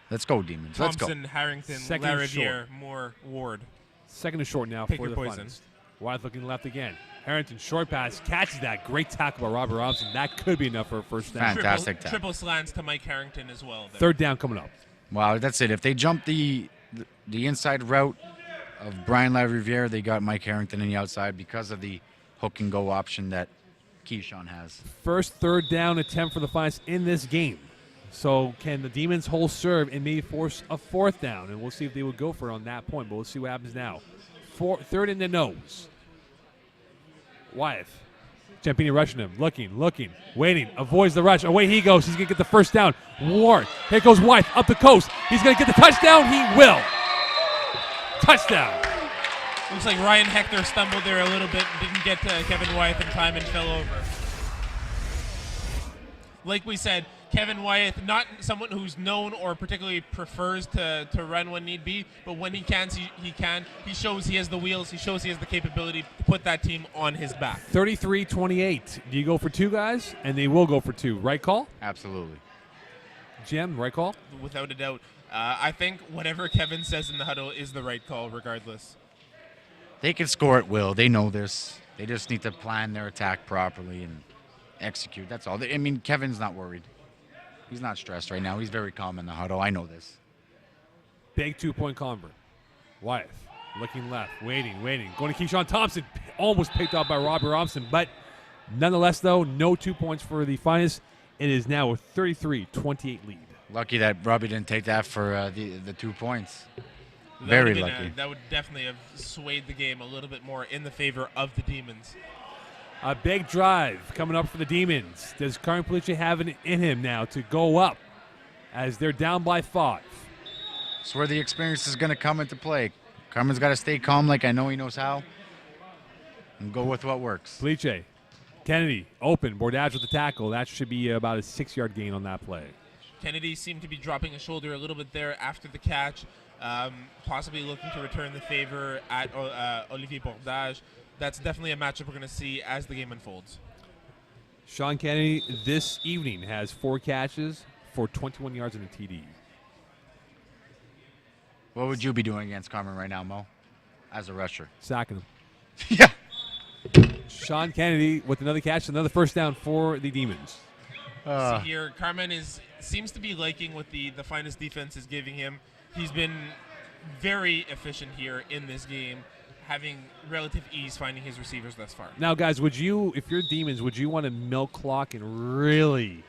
let's go, Demons. Let's go. Thompson, Harrington, Second and Lariviere, Moore, Ward. Second and short now Pick for your the poison. Finest. Wyeth looking left again. Harrington, short pass, catches that. Great tackle by Robert Robinson. That could be enough for a first down. Fantastic tackle. Triple slants to Mike Harrington as well. There. Third down coming up. Wow, that's it. If they jump the inside route of Brian Lariviere, they got Mike Harrington in the outside because of the hook and go option that Keyshawn has. First third down attempt for the Finest in this game. So can the Demons hold serve and maybe force a 4th down? And we'll see if they would go for it on that point, but we'll see what happens now. Third in the nose. Wyeth. Champini rushing him. Looking, waiting. Avoids the rush. Away he goes. He's going to get the first down. Ward. Here goes Wyeth up the coast. He's going to get the touchdown. He will. Touchdown. Looks like Ryan Hector stumbled there a little bit, didn't get to Kevin Wyeth in time and fell over. Like we said, Kevin Wyeth, not someone who's known or particularly prefers to run when need be, but when he can, he can. He shows he has the wheels. He shows he has the capability to put that team on his back. 33-28. Do you go for two guys? And they will go for two. Right call? Absolutely. Jim, right call? Without a doubt. I think whatever Kevin says in the huddle is the right call, regardless. They can score at will. They know this. They just need to plan their attack properly and execute. That's all. I mean, Kevin's not worried. He's not stressed right now. He's very calm in the huddle. I know this. Big 2-point convert. Wyeth looking left, waiting. Going to Keyshawn Thompson. Almost picked up by Robbie Robinson, but nonetheless, though, no 2 points for the finest. It is now a 33-28 lead. Lucky that Robbie didn't take that for the 2 points. Very lucky. That would definitely have swayed the game a little bit more in the favor of the Demons. A big drive coming up for the Demons. Does Carmen Palice have it in him now to go up as they're down by 5? It's where the experience is going to come into play. Carmen's got to stay calm like I know he knows how and go with what works. Palice, Kennedy, open. Bordage with the tackle. That should be about a 6-yard gain on that play. Kennedy seemed to be dropping his shoulder a little bit there after the catch, possibly looking to return the favor at Olivier Bordage. That's definitely a matchup we're going to see as the game unfolds. Sean Kennedy this evening has 4 catches for 21 yards and a TD. What would you be doing against Carmen right now, Mo, as a rusher? Sacking him. Yeah. Sean Kennedy with another catch, another first down for the Demons. See here, Carmen seems to be liking what the finest defense is giving him. He's been very efficient here in this game, having relative ease finding his receivers thus far. Now, guys, if you're Demons, would you want to milk clock and really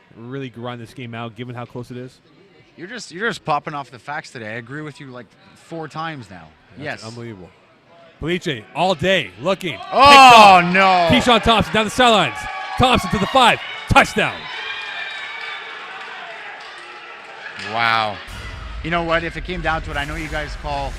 grind this game out, given how close it is? You're just popping off the facts today. I agree with you like 4 times now. That's yes. unbelievable. Palice all day looking. Oh, no. Keyshawn Thompson down the sidelines. Thompson to the 5. Touchdown. Wow. You know what? If it came down to it, I know you guys call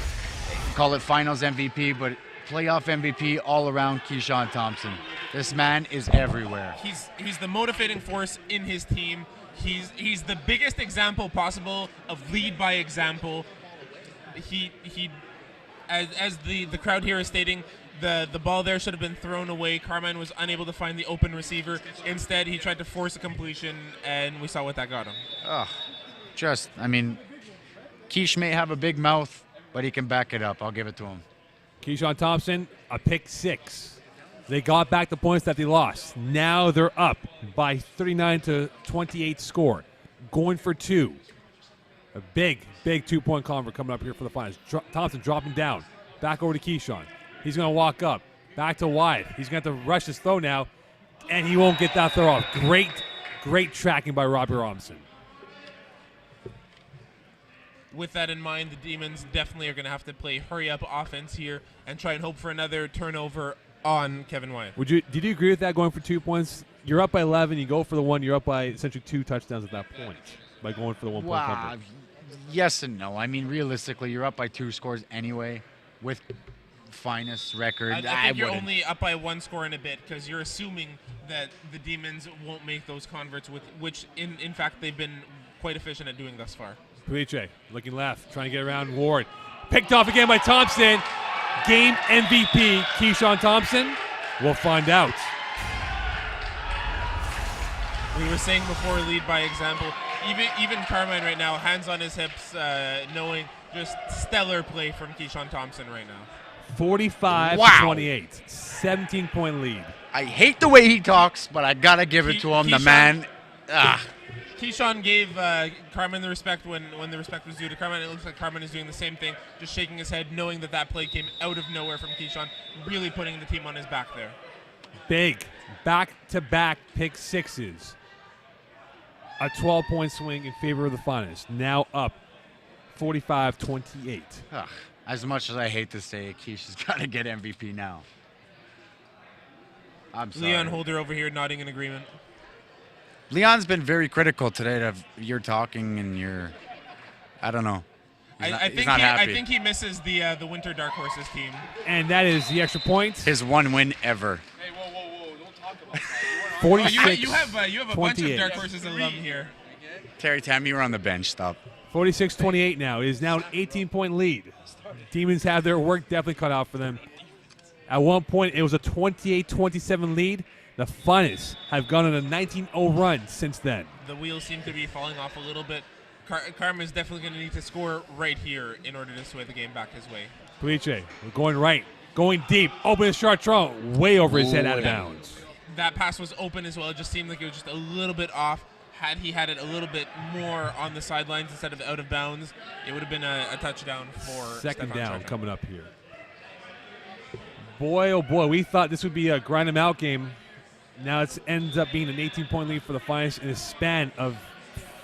it finals MVP, but playoff MVP all around Keyshawn Thompson. This man is everywhere. He's the motivating force in his team. He's the biggest example possible of lead by example. He as the crowd here is stating, the ball there should have been thrown away. Carmine was unable to find the open receiver. Instead, he tried to force a completion, and we saw what that got him. Keish may have a big mouth, but he can back it up. I'll give it to him. Keyshawn Thompson, a pick 6. They got back the points that they lost. Now they're up by 39-28 score. Going for 2. A big 2-point convert coming up here for the finals. Thompson dropping down. Back over to Keyshawn. He's going to walk up. Back to Wyeth. He's going to have to rush his throw now, and he won't get that throw off. Great tracking by Robbie Robinson. With that in mind, the Demons definitely are going to have to play hurry-up offense here and try and hope for another turnover on Kevin Wyeth. Did you agree with that, going for 2 points? You're up by 11. You go for the 1. You're up by essentially 2 touchdowns at that point by going for the 1-point convert. Yes and no. I mean, realistically, you're up by 2 scores anyway with finest record. I think you're only up by 1 score in a bit because you're assuming that the Demons won't make those converts, which in fact they've been quite efficient at doing thus far. Palice looking left, trying to get around Ward. Picked off again by Thompson. Game MVP, Keyshawn Thompson. We'll find out. We were saying before, lead by example. Even Carmine right now, hands on his hips, knowing just stellar play from Keyshawn Thompson right now. 45-28, 17-point lead. I hate the way he talks, but I gotta give it to him. The man. Keyshawn gave Carmen the respect when the respect was due to Carmen. It looks like Carmen is doing the same thing, just shaking his head, knowing that play came out of nowhere from Keyshawn, really putting the team on his back there. Big back-to-back pick 6s. A 12-point swing in favor of the finest. Now up 45-28. As much as I hate to say it, Keish has got to get MVP now. I'm sorry. Leon Holder over here nodding in agreement. Leon's been very critical today of your talking and your, I don't know. I think he misses the Winter Dark Horses team. And that is the extra point. His 1 win ever. Hey, whoa, don't talk about that. 46. You have a bunch of Dark Horses alum here. Terry Tam, you were on the bench. Stop. 46-28 now. It is now an 18-point lead. Demons have their work definitely cut out for them. At one point, it was a 28-27 lead. The Finest have gone on a 19-0 run since then. The wheels seem to be falling off a little bit. Karma is definitely going to need to score right here in order to sway the game back his way. Puliche, we're going right, going deep. Open to Chartrand, way over his head, out of bounds. That pass was open as well. It just seemed like it was just a little bit off. Had he had it a little bit more on the sidelines instead of out of bounds, it would have been a touchdown for Second Stefan down Chartrand. coming up here. Boy, oh boy, we thought this would be a grind 'em out game. Now it ends up being an 18-point lead for the Finest in a span of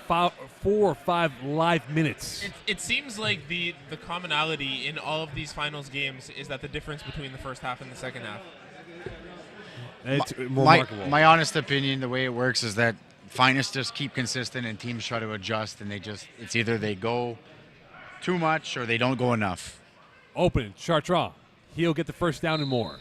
4 or 5 live minutes. It seems like the commonality in all of these finals games is that the difference between the first half and the second half. It's remarkable. My honest opinion, the way it works is that Finest just keep consistent and teams try to adjust, and it's either they go too much or they don't go enough. Open, Chartrand. He'll get the first down and more.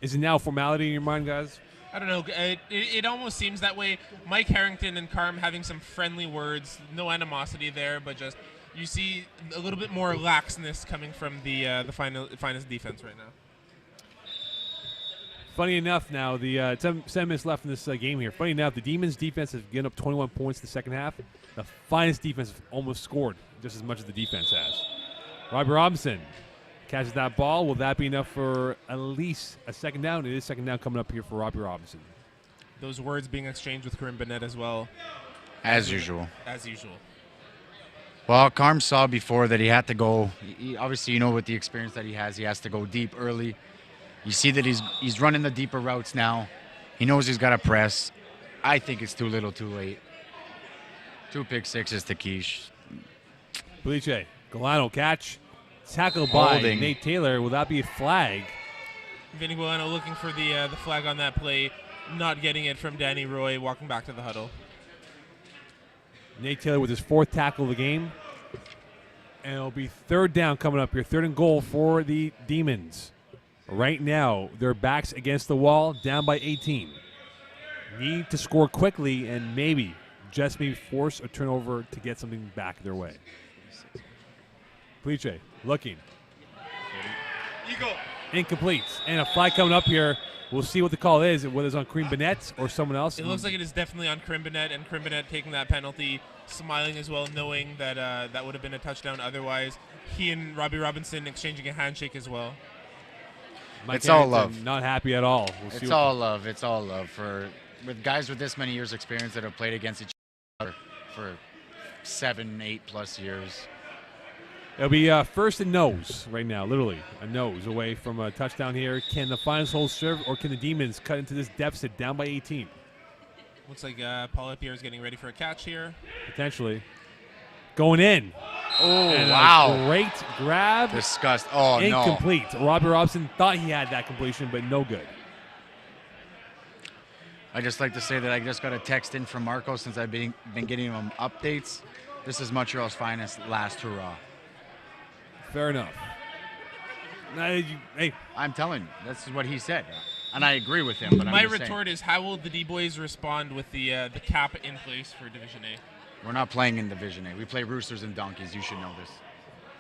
Is it now a formality in your mind, guys? I don't know. It almost seems that way. Mike Harrington and Carm having some friendly words, no animosity there, but just you see a little bit more laxness coming from the Finest defense right now. Funny enough, now the 7 minutes left in this game here. Funny enough, the Demons' defense has given up 21 points in the second half. The Finest defense has almost scored just as much as the defense has. Robbie Robinson catches that ball. Will that be enough for at least a second down? It is second down coming up here for Robbie Robinson. Those words being exchanged with Karim Bennett as well. As usual. As usual. Well, Carm saw before that he had to go. Obviously, with the experience that he has to go deep early. You see that he's running the deeper routes now. He knows he's got to press. I think it's too little too late. 2 pick sixes to Quiche. Puliche, Galano catch. Tackled by Holding. Nate Taylor. Will that be a flag? Vinny Guilano looking for the flag on that play, not getting it from Danny Roy, walking back to the huddle. Nate Taylor with his 4th tackle of the game. And it'll be third down coming up here. 3rd and goal for the Demons. Right now, their backs against the wall, down by 18. Need to score quickly and maybe, just maybe force a turnover to get something back their way. Puliche looking. Incomplete. And a flag coming up here. We'll see what the call is, whether it's on Karim Bennett or someone else. It looks like it is definitely on Karim Bennett, and Karim Bennett taking that penalty, smiling as well, knowing that that would have been a touchdown otherwise. He and Robbie Robinson exchanging a handshake as well. Mike It's all Harrington love. Not happy at all. We'll see It's what all love. It's all love with guys with this many years' experience that have played against each other for 7, 8+ years. It'll be first and nose right now, literally a nose away from a touchdown here. Can the Finest hold serve, or can the Demons cut into this deficit down by 18? Looks like Paul Lapierre is getting ready for a catch here. Potentially. Going in. Oh, And wow. a great grab. Disgust. Oh, no. Incomplete. Robbie Robinson thought he had that completion, but no good. I just like to say that I just got a text in from Marco since I've been getting him updates. This is Montreal's Finest last hurrah. Fair enough. Hey, I'm telling you, this is what he said. And I agree with him. But My I'm just retort is, how will the D-Boys respond with the cap in place for Division A? saying, we're not playing in Division A. We play Roosters and Donkeys. You should know this.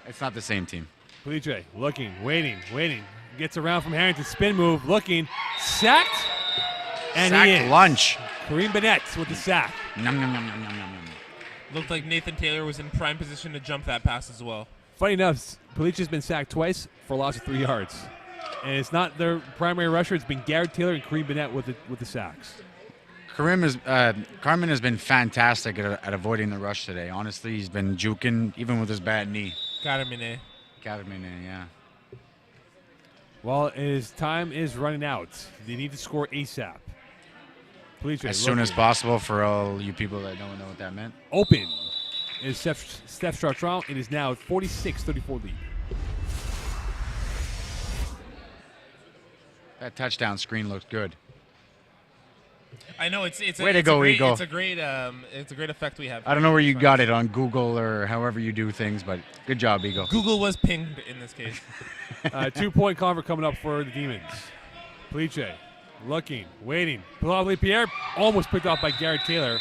It's not the same team. Puliche looking, waiting. Gets around from Harrington. Spin move, looking. Sacked. And he Sack is. lunch. Karim Bennett with the sack. Nom, nom, nom, nom, nom, nom. Looked like Nathan Taylor was in prime position to jump that pass as well. Funny enough, Pulice's been sacked twice for a loss of 3 yards. And it's not their primary rusher. It's been Garrett Taylor and Karim Bennett with the sacks. Carmen has been fantastic at avoiding the rush today. Honestly, he's been juking, even with his bad knee. Got him in A. Got him in there, yeah. Well, his time is running out. They need to score ASAP. Puliche As soon as looking. possible for all you people that don't know what that meant. Open is Steph Chartrand. It is now 46-34 lead. That touchdown screen looks good. I know it's Way to a go, great, Eagle. It's a great effect we have. I don't know where you got it on Google or however you do things, but good job, Eagle. Google was pinged in this case. 2-point convert coming up for the Demons. Puliche Looking, waiting. Lovely Pierre almost picked off by Garrett Taylor.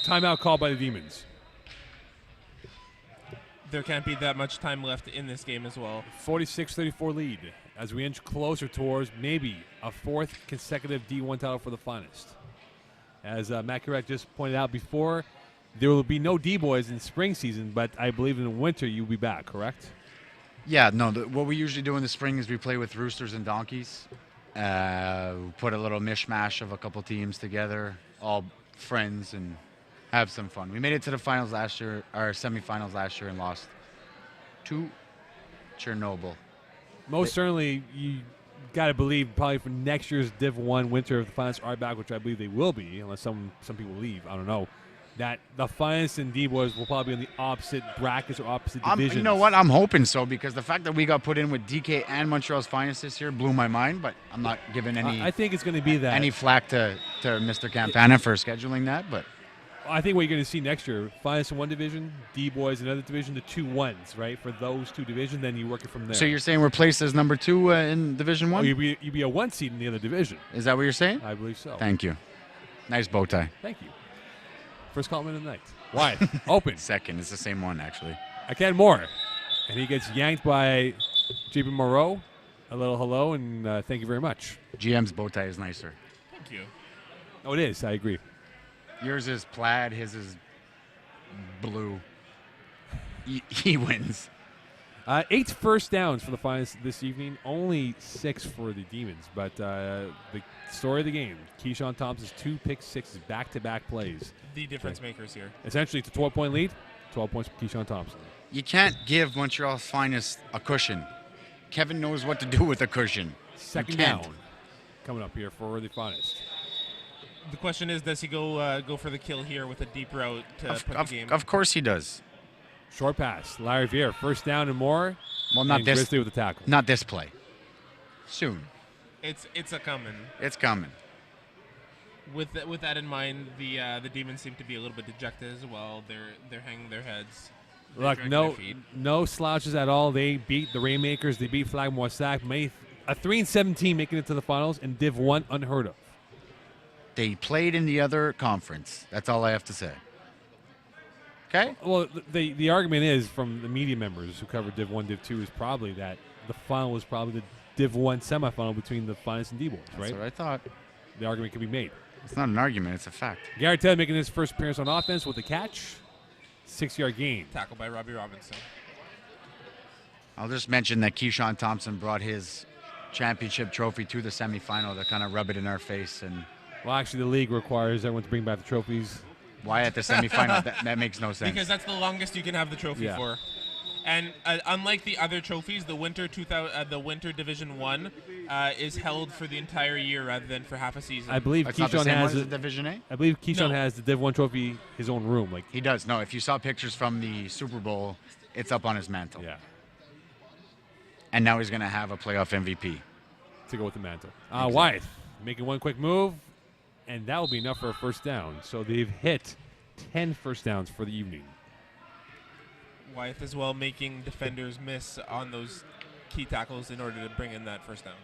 Timeout called by the Demons. There can't be that much time left in this game as well. 46-34 lead as we inch closer towards maybe a fourth consecutive D1 title for the Finest. As Matt Correct just pointed out before, there will be no D-Boys in spring season, but I believe in the winter you'll be back, correct? Yeah, no, what we usually do in the spring is we play with Roosters and Donkeys. We put a little mishmash of a couple teams together, all friends, and have some fun. We made it to the finals last year, or semifinals last year, and lost to Chernobyl. Most certainly, you got to believe probably for next year's Div 1 winter if the Finest are back, which I believe they will be, unless some people leave. I don't know. That the Finest and D-Boys will probably be in the opposite brackets or opposite divisions. You know what? I'm hoping so, because the fact that we got put in with DK and Montreal's Finest this year blew my mind, but I'm not giving I think it's going to be that. any flack to Mr. Campana for scheduling that, but I think what you're going to see next year, Finest in one division, D-Boys in another division, the 2 1s, right? For those 2 divisions, then you work it from there. So you're saying we're placed as number 2 in Division 1? you'd be a 1 seed in the other division. Is that what you're saying? I believe so. Thank you. Nice bow tie. Thank you. First compliment of the night. Wide. Open. Second. It's the same one, actually. Ken Moore. And he gets yanked by JP Moreau. A little hello and thank you very much. GM's bow tie is nicer. Thank you. Oh, it is. I agree. Yours is plaid. His is blue. He wins. 8 first downs for the Finest this evening. Only 6 for the Demons. But the story of the game, Keyshawn Thompson's 2 pick sixes, back-to-back plays. The difference makers here. Essentially, it's a 12-point lead. 12 points for Keyshawn Thompson. You can't give Montreal's Finest a cushion. Kevin knows what to do with a cushion. Second You can't. down coming up here for the Finest. The question is, does he go for the kill here with a deep route to put the game? Of course he does. Short pass. Larry Vier, first down and more. Well, not and this. Grizzly with the tackle. Not this play. Soon. It's a coming. It's coming. With that in mind, the Demons seem to be a little bit dejected as well. They're hanging their heads. They're Look, dragging no their feet. no slouches at all. They beat the Rainmakers. They beat Flagmore-Sac. Made a 3-17 making it to the finals, and Div 1 unheard of. They played in the other conference. That's all I have to say. Okay? Well, the argument is from the media members who cover Div 1, Div 2 is probably that the final was probably the Div 1 semifinal between the Finest and D-Boys, That's right? what I thought. The argument could be made. It's not an argument. It's a fact. Garrett Taylor making his first appearance on offense with a catch. 6-yard gain. Tackled by Robbie Robinson. I'll just mention that Keyshawn Thompson brought his championship trophy to the semifinal to kind of rub it in our face. And Well, actually, the league requires everyone to bring back the trophies. why at the semifinal? that makes no sense. Because that's the longest you can have the trophy Yeah. for. And unlike the other trophies, the Winter Division 1 is held for the entire year rather than for half a season. I believe It's not the Keyshawn same one has as a, the Division A? I believe Keyshawn No. has the Div 1 trophy his own room. Like, He does. No, if you saw pictures from the Super Bowl, it's up on his mantle. yeah, And now he's going to have a playoff MVP. to go with the mantle. Wyeth making one quick move, and that will be enough for a first down. So they've hit 10 first downs for the evening. Wyeth as well making defenders miss on those key tackles in order to bring in that first down.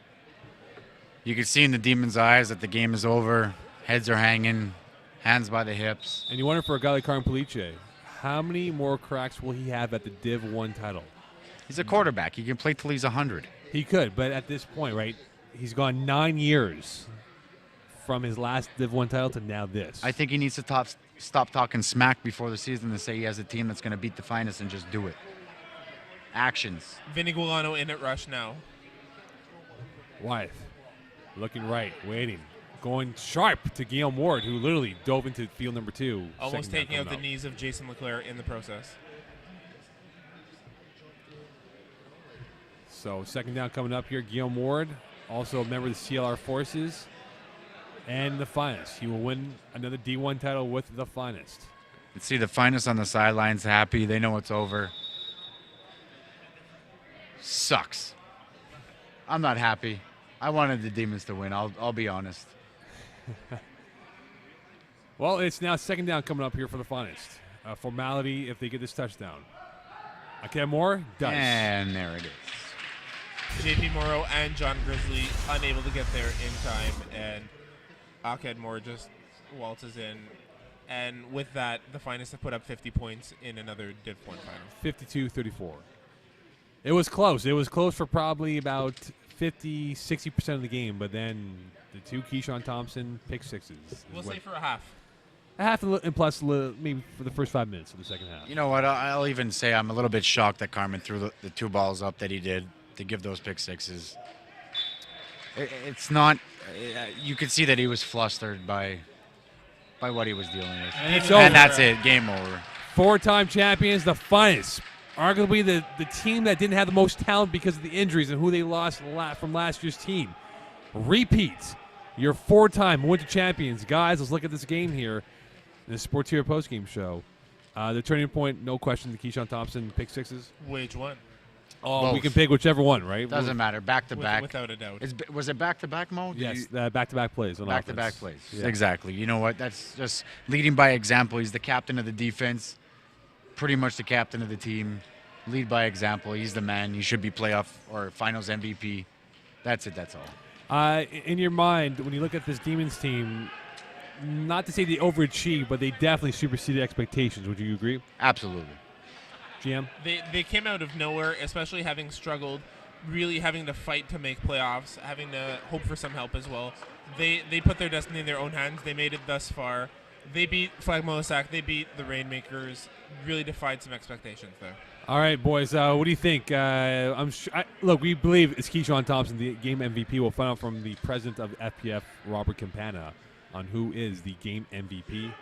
You can see in the Demons' eyes that the game is over. Heads are hanging, hands by the hips. And you wonder for a guy like Karim Police, how many more cracks will he have at the Div 1 title? He's a quarterback. He can play till he's 100. He could, but at this point, right, he's gone 9 years from his last Div 1 title to now this. I think he needs to stop talking smack before the season to say he has a team that's going to beat the Finest and just do it. Actions. Vinny Guilano in at rush now. Wyeth looking right, waiting. Going sharp to Guillaume Ward, who literally dove into field number 2. Almost Second down taking out the coming knees of Jason Leclerc in the process. So second down coming up here. Guillaume Ward, also a member of the CLR Forces, and the Finest. He will win another D1 title with the Finest. You see the Finest on the sidelines happy. They know it's over. Sucks. I'm not happy. I wanted the Demons to win. I'll be honest. Well, it's now second down coming up here for the Finest. Formality if they get this touchdown. Ken Moore does. And there it is. JP Morrow and John Grizzly unable to get there in time, and Aked Moore just waltzes in. And with that, the Finest have put up 50 points in another Div 1 final. 52-34. It was close. It was close for probably about 50-60% of the game, but then the two Keyshawn Thompson pick sixes. We'll say for a half. A half and plus maybe for the first 5 minutes of the second half. You know what? I'll even say I'm a little bit shocked that Carmen threw the two balls up that he did to give those pick sixes. It's not. You could see that he was flustered by what he was dealing with. And it's over. And that's it. Game over. 4-time champions, the Finest. Arguably the team that didn't have the most talent because of the injuries and who they lost from last year's team. Repeats. Your 4-time winter champions. Guys, let's look at this game here in the Sportier postgame show. The turning point, no question, the Keyshawn Thompson pick sixes. Which one? Oh, Both. we can pick whichever one, right? Doesn't matter. Back to back. Without a doubt. Was it back to back mode? Yes, back-to-back plays on Back to offense. back plays. Yeah. Exactly. You know what? That's just leading by example. He's the captain of the defense, pretty much the captain of the team. Lead by example. He's the man. He should be playoff or finals MVP. That's it. That's all. In your mind, when you look at this Demons team, not to say they overachieved, but they definitely superseded expectations. Would you agree, Absolutely. GM? They came out of nowhere, especially having struggled, really having to fight to make playoffs, having to hope for some help as well. They put their destiny in their own hands. They made it thus far. They beat Flag Molissac. They beat the Rainmakers. Really defied some expectations there. All right, boys. What do you think? Look, we believe it's Keyshawn Thompson, the game MVP. We'll find out from the president of FPF, Robert Campana, on who is the game MVP.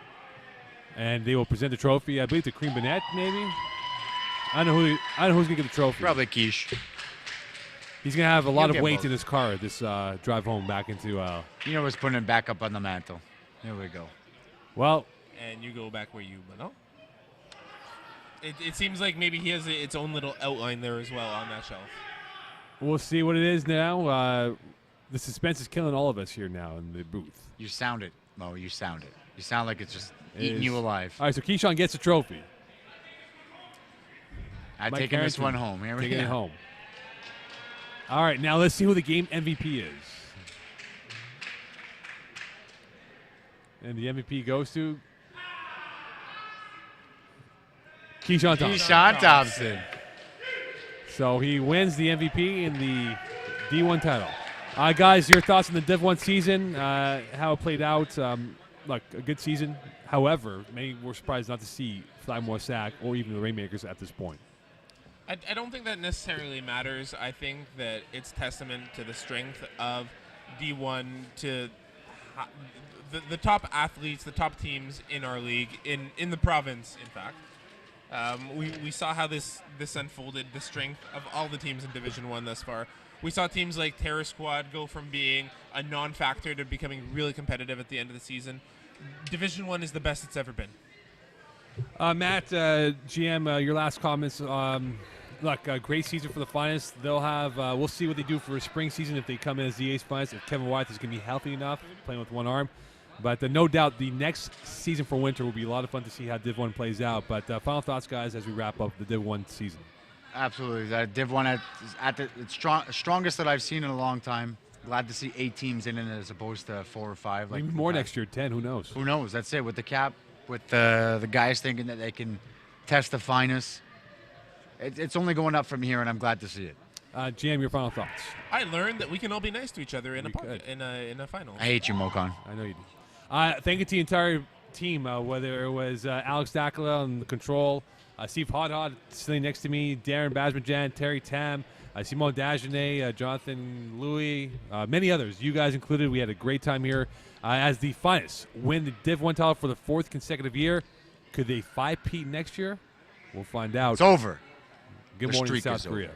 And they will present the trophy, I believe, to Cream Burnett, maybe. I don't know who's gonna get the trophy. Probably Quiche. He's gonna have a lot He'll of get weight both. in his car this drive home back into. You know what's putting it back up on the mantle. There we go. Well, And you go back where you belong. It seems like maybe he has its own little outline there as well on that shelf. we'll see what it is now. The suspense is killing all of us here now in the booth. You sound it, Mo. You sound it. You sound like it's just It eating is. you alive. All right, so Keyshawn gets the trophy. I'm Mike taking this Harrington one home. Here we Taking go. it home. All right, now let's see who the game MVP is. And the MVP goes to Keyshawn Thompson. Keyshawn Thompson. So he wins the MVP in the D1 title. Guys, your thoughts on the Div 1 season, how it played out. Look, a good season. However, many were surprised not to see Flag Molissac or even the Rainmakers at this point. I don't think that necessarily matters. I think that it's testament to the strength of D1, to the top athletes, the top teams in our league, in the province, in fact. We saw how this unfolded, the strength of all the teams in Division 1 thus far. We saw teams like Terror Squad go from being a non-factor to becoming really competitive at the end of the season. Division 1 is the best it's ever been. Matt, GM, your last comments. Look, a great season for the Finest. They'll have. We'll see what they do for a spring season if they come in as the Ace Finest. If Kevin Wyeth is going to be healthy enough, playing with one arm. But no doubt the next season for winter will be a lot of fun to see how Div 1 plays out. But final thoughts, guys, as we wrap up the Div 1 season. Absolutely. Div 1 at the strongest that I've seen in a long time. Glad to see 8 teams in it as opposed to 4 or 5. Maybe more next year, 10. Who knows? Who knows? That's it. With the cap, with the guys thinking that they can test the Finest, it's only going up from here, and I'm glad to see it. GM, your final thoughts. I learned that we can all be nice to each other in We a pocket, could. in a final. I hate you, Mokan. I know you do. Thank you to the entire team, whether it was Alex Dakala on the control, Steve Hodhod sitting next to me, Darren Basmajan, Terry Tam, Simon Dagenet, Jonathan Louis, many others, you guys included. We had a great time here as the Finest win the Div 1 title for the 4th consecutive year. Could they 5-peat next year? We'll find out. It's over. Good The morning, streak South is over. Korea.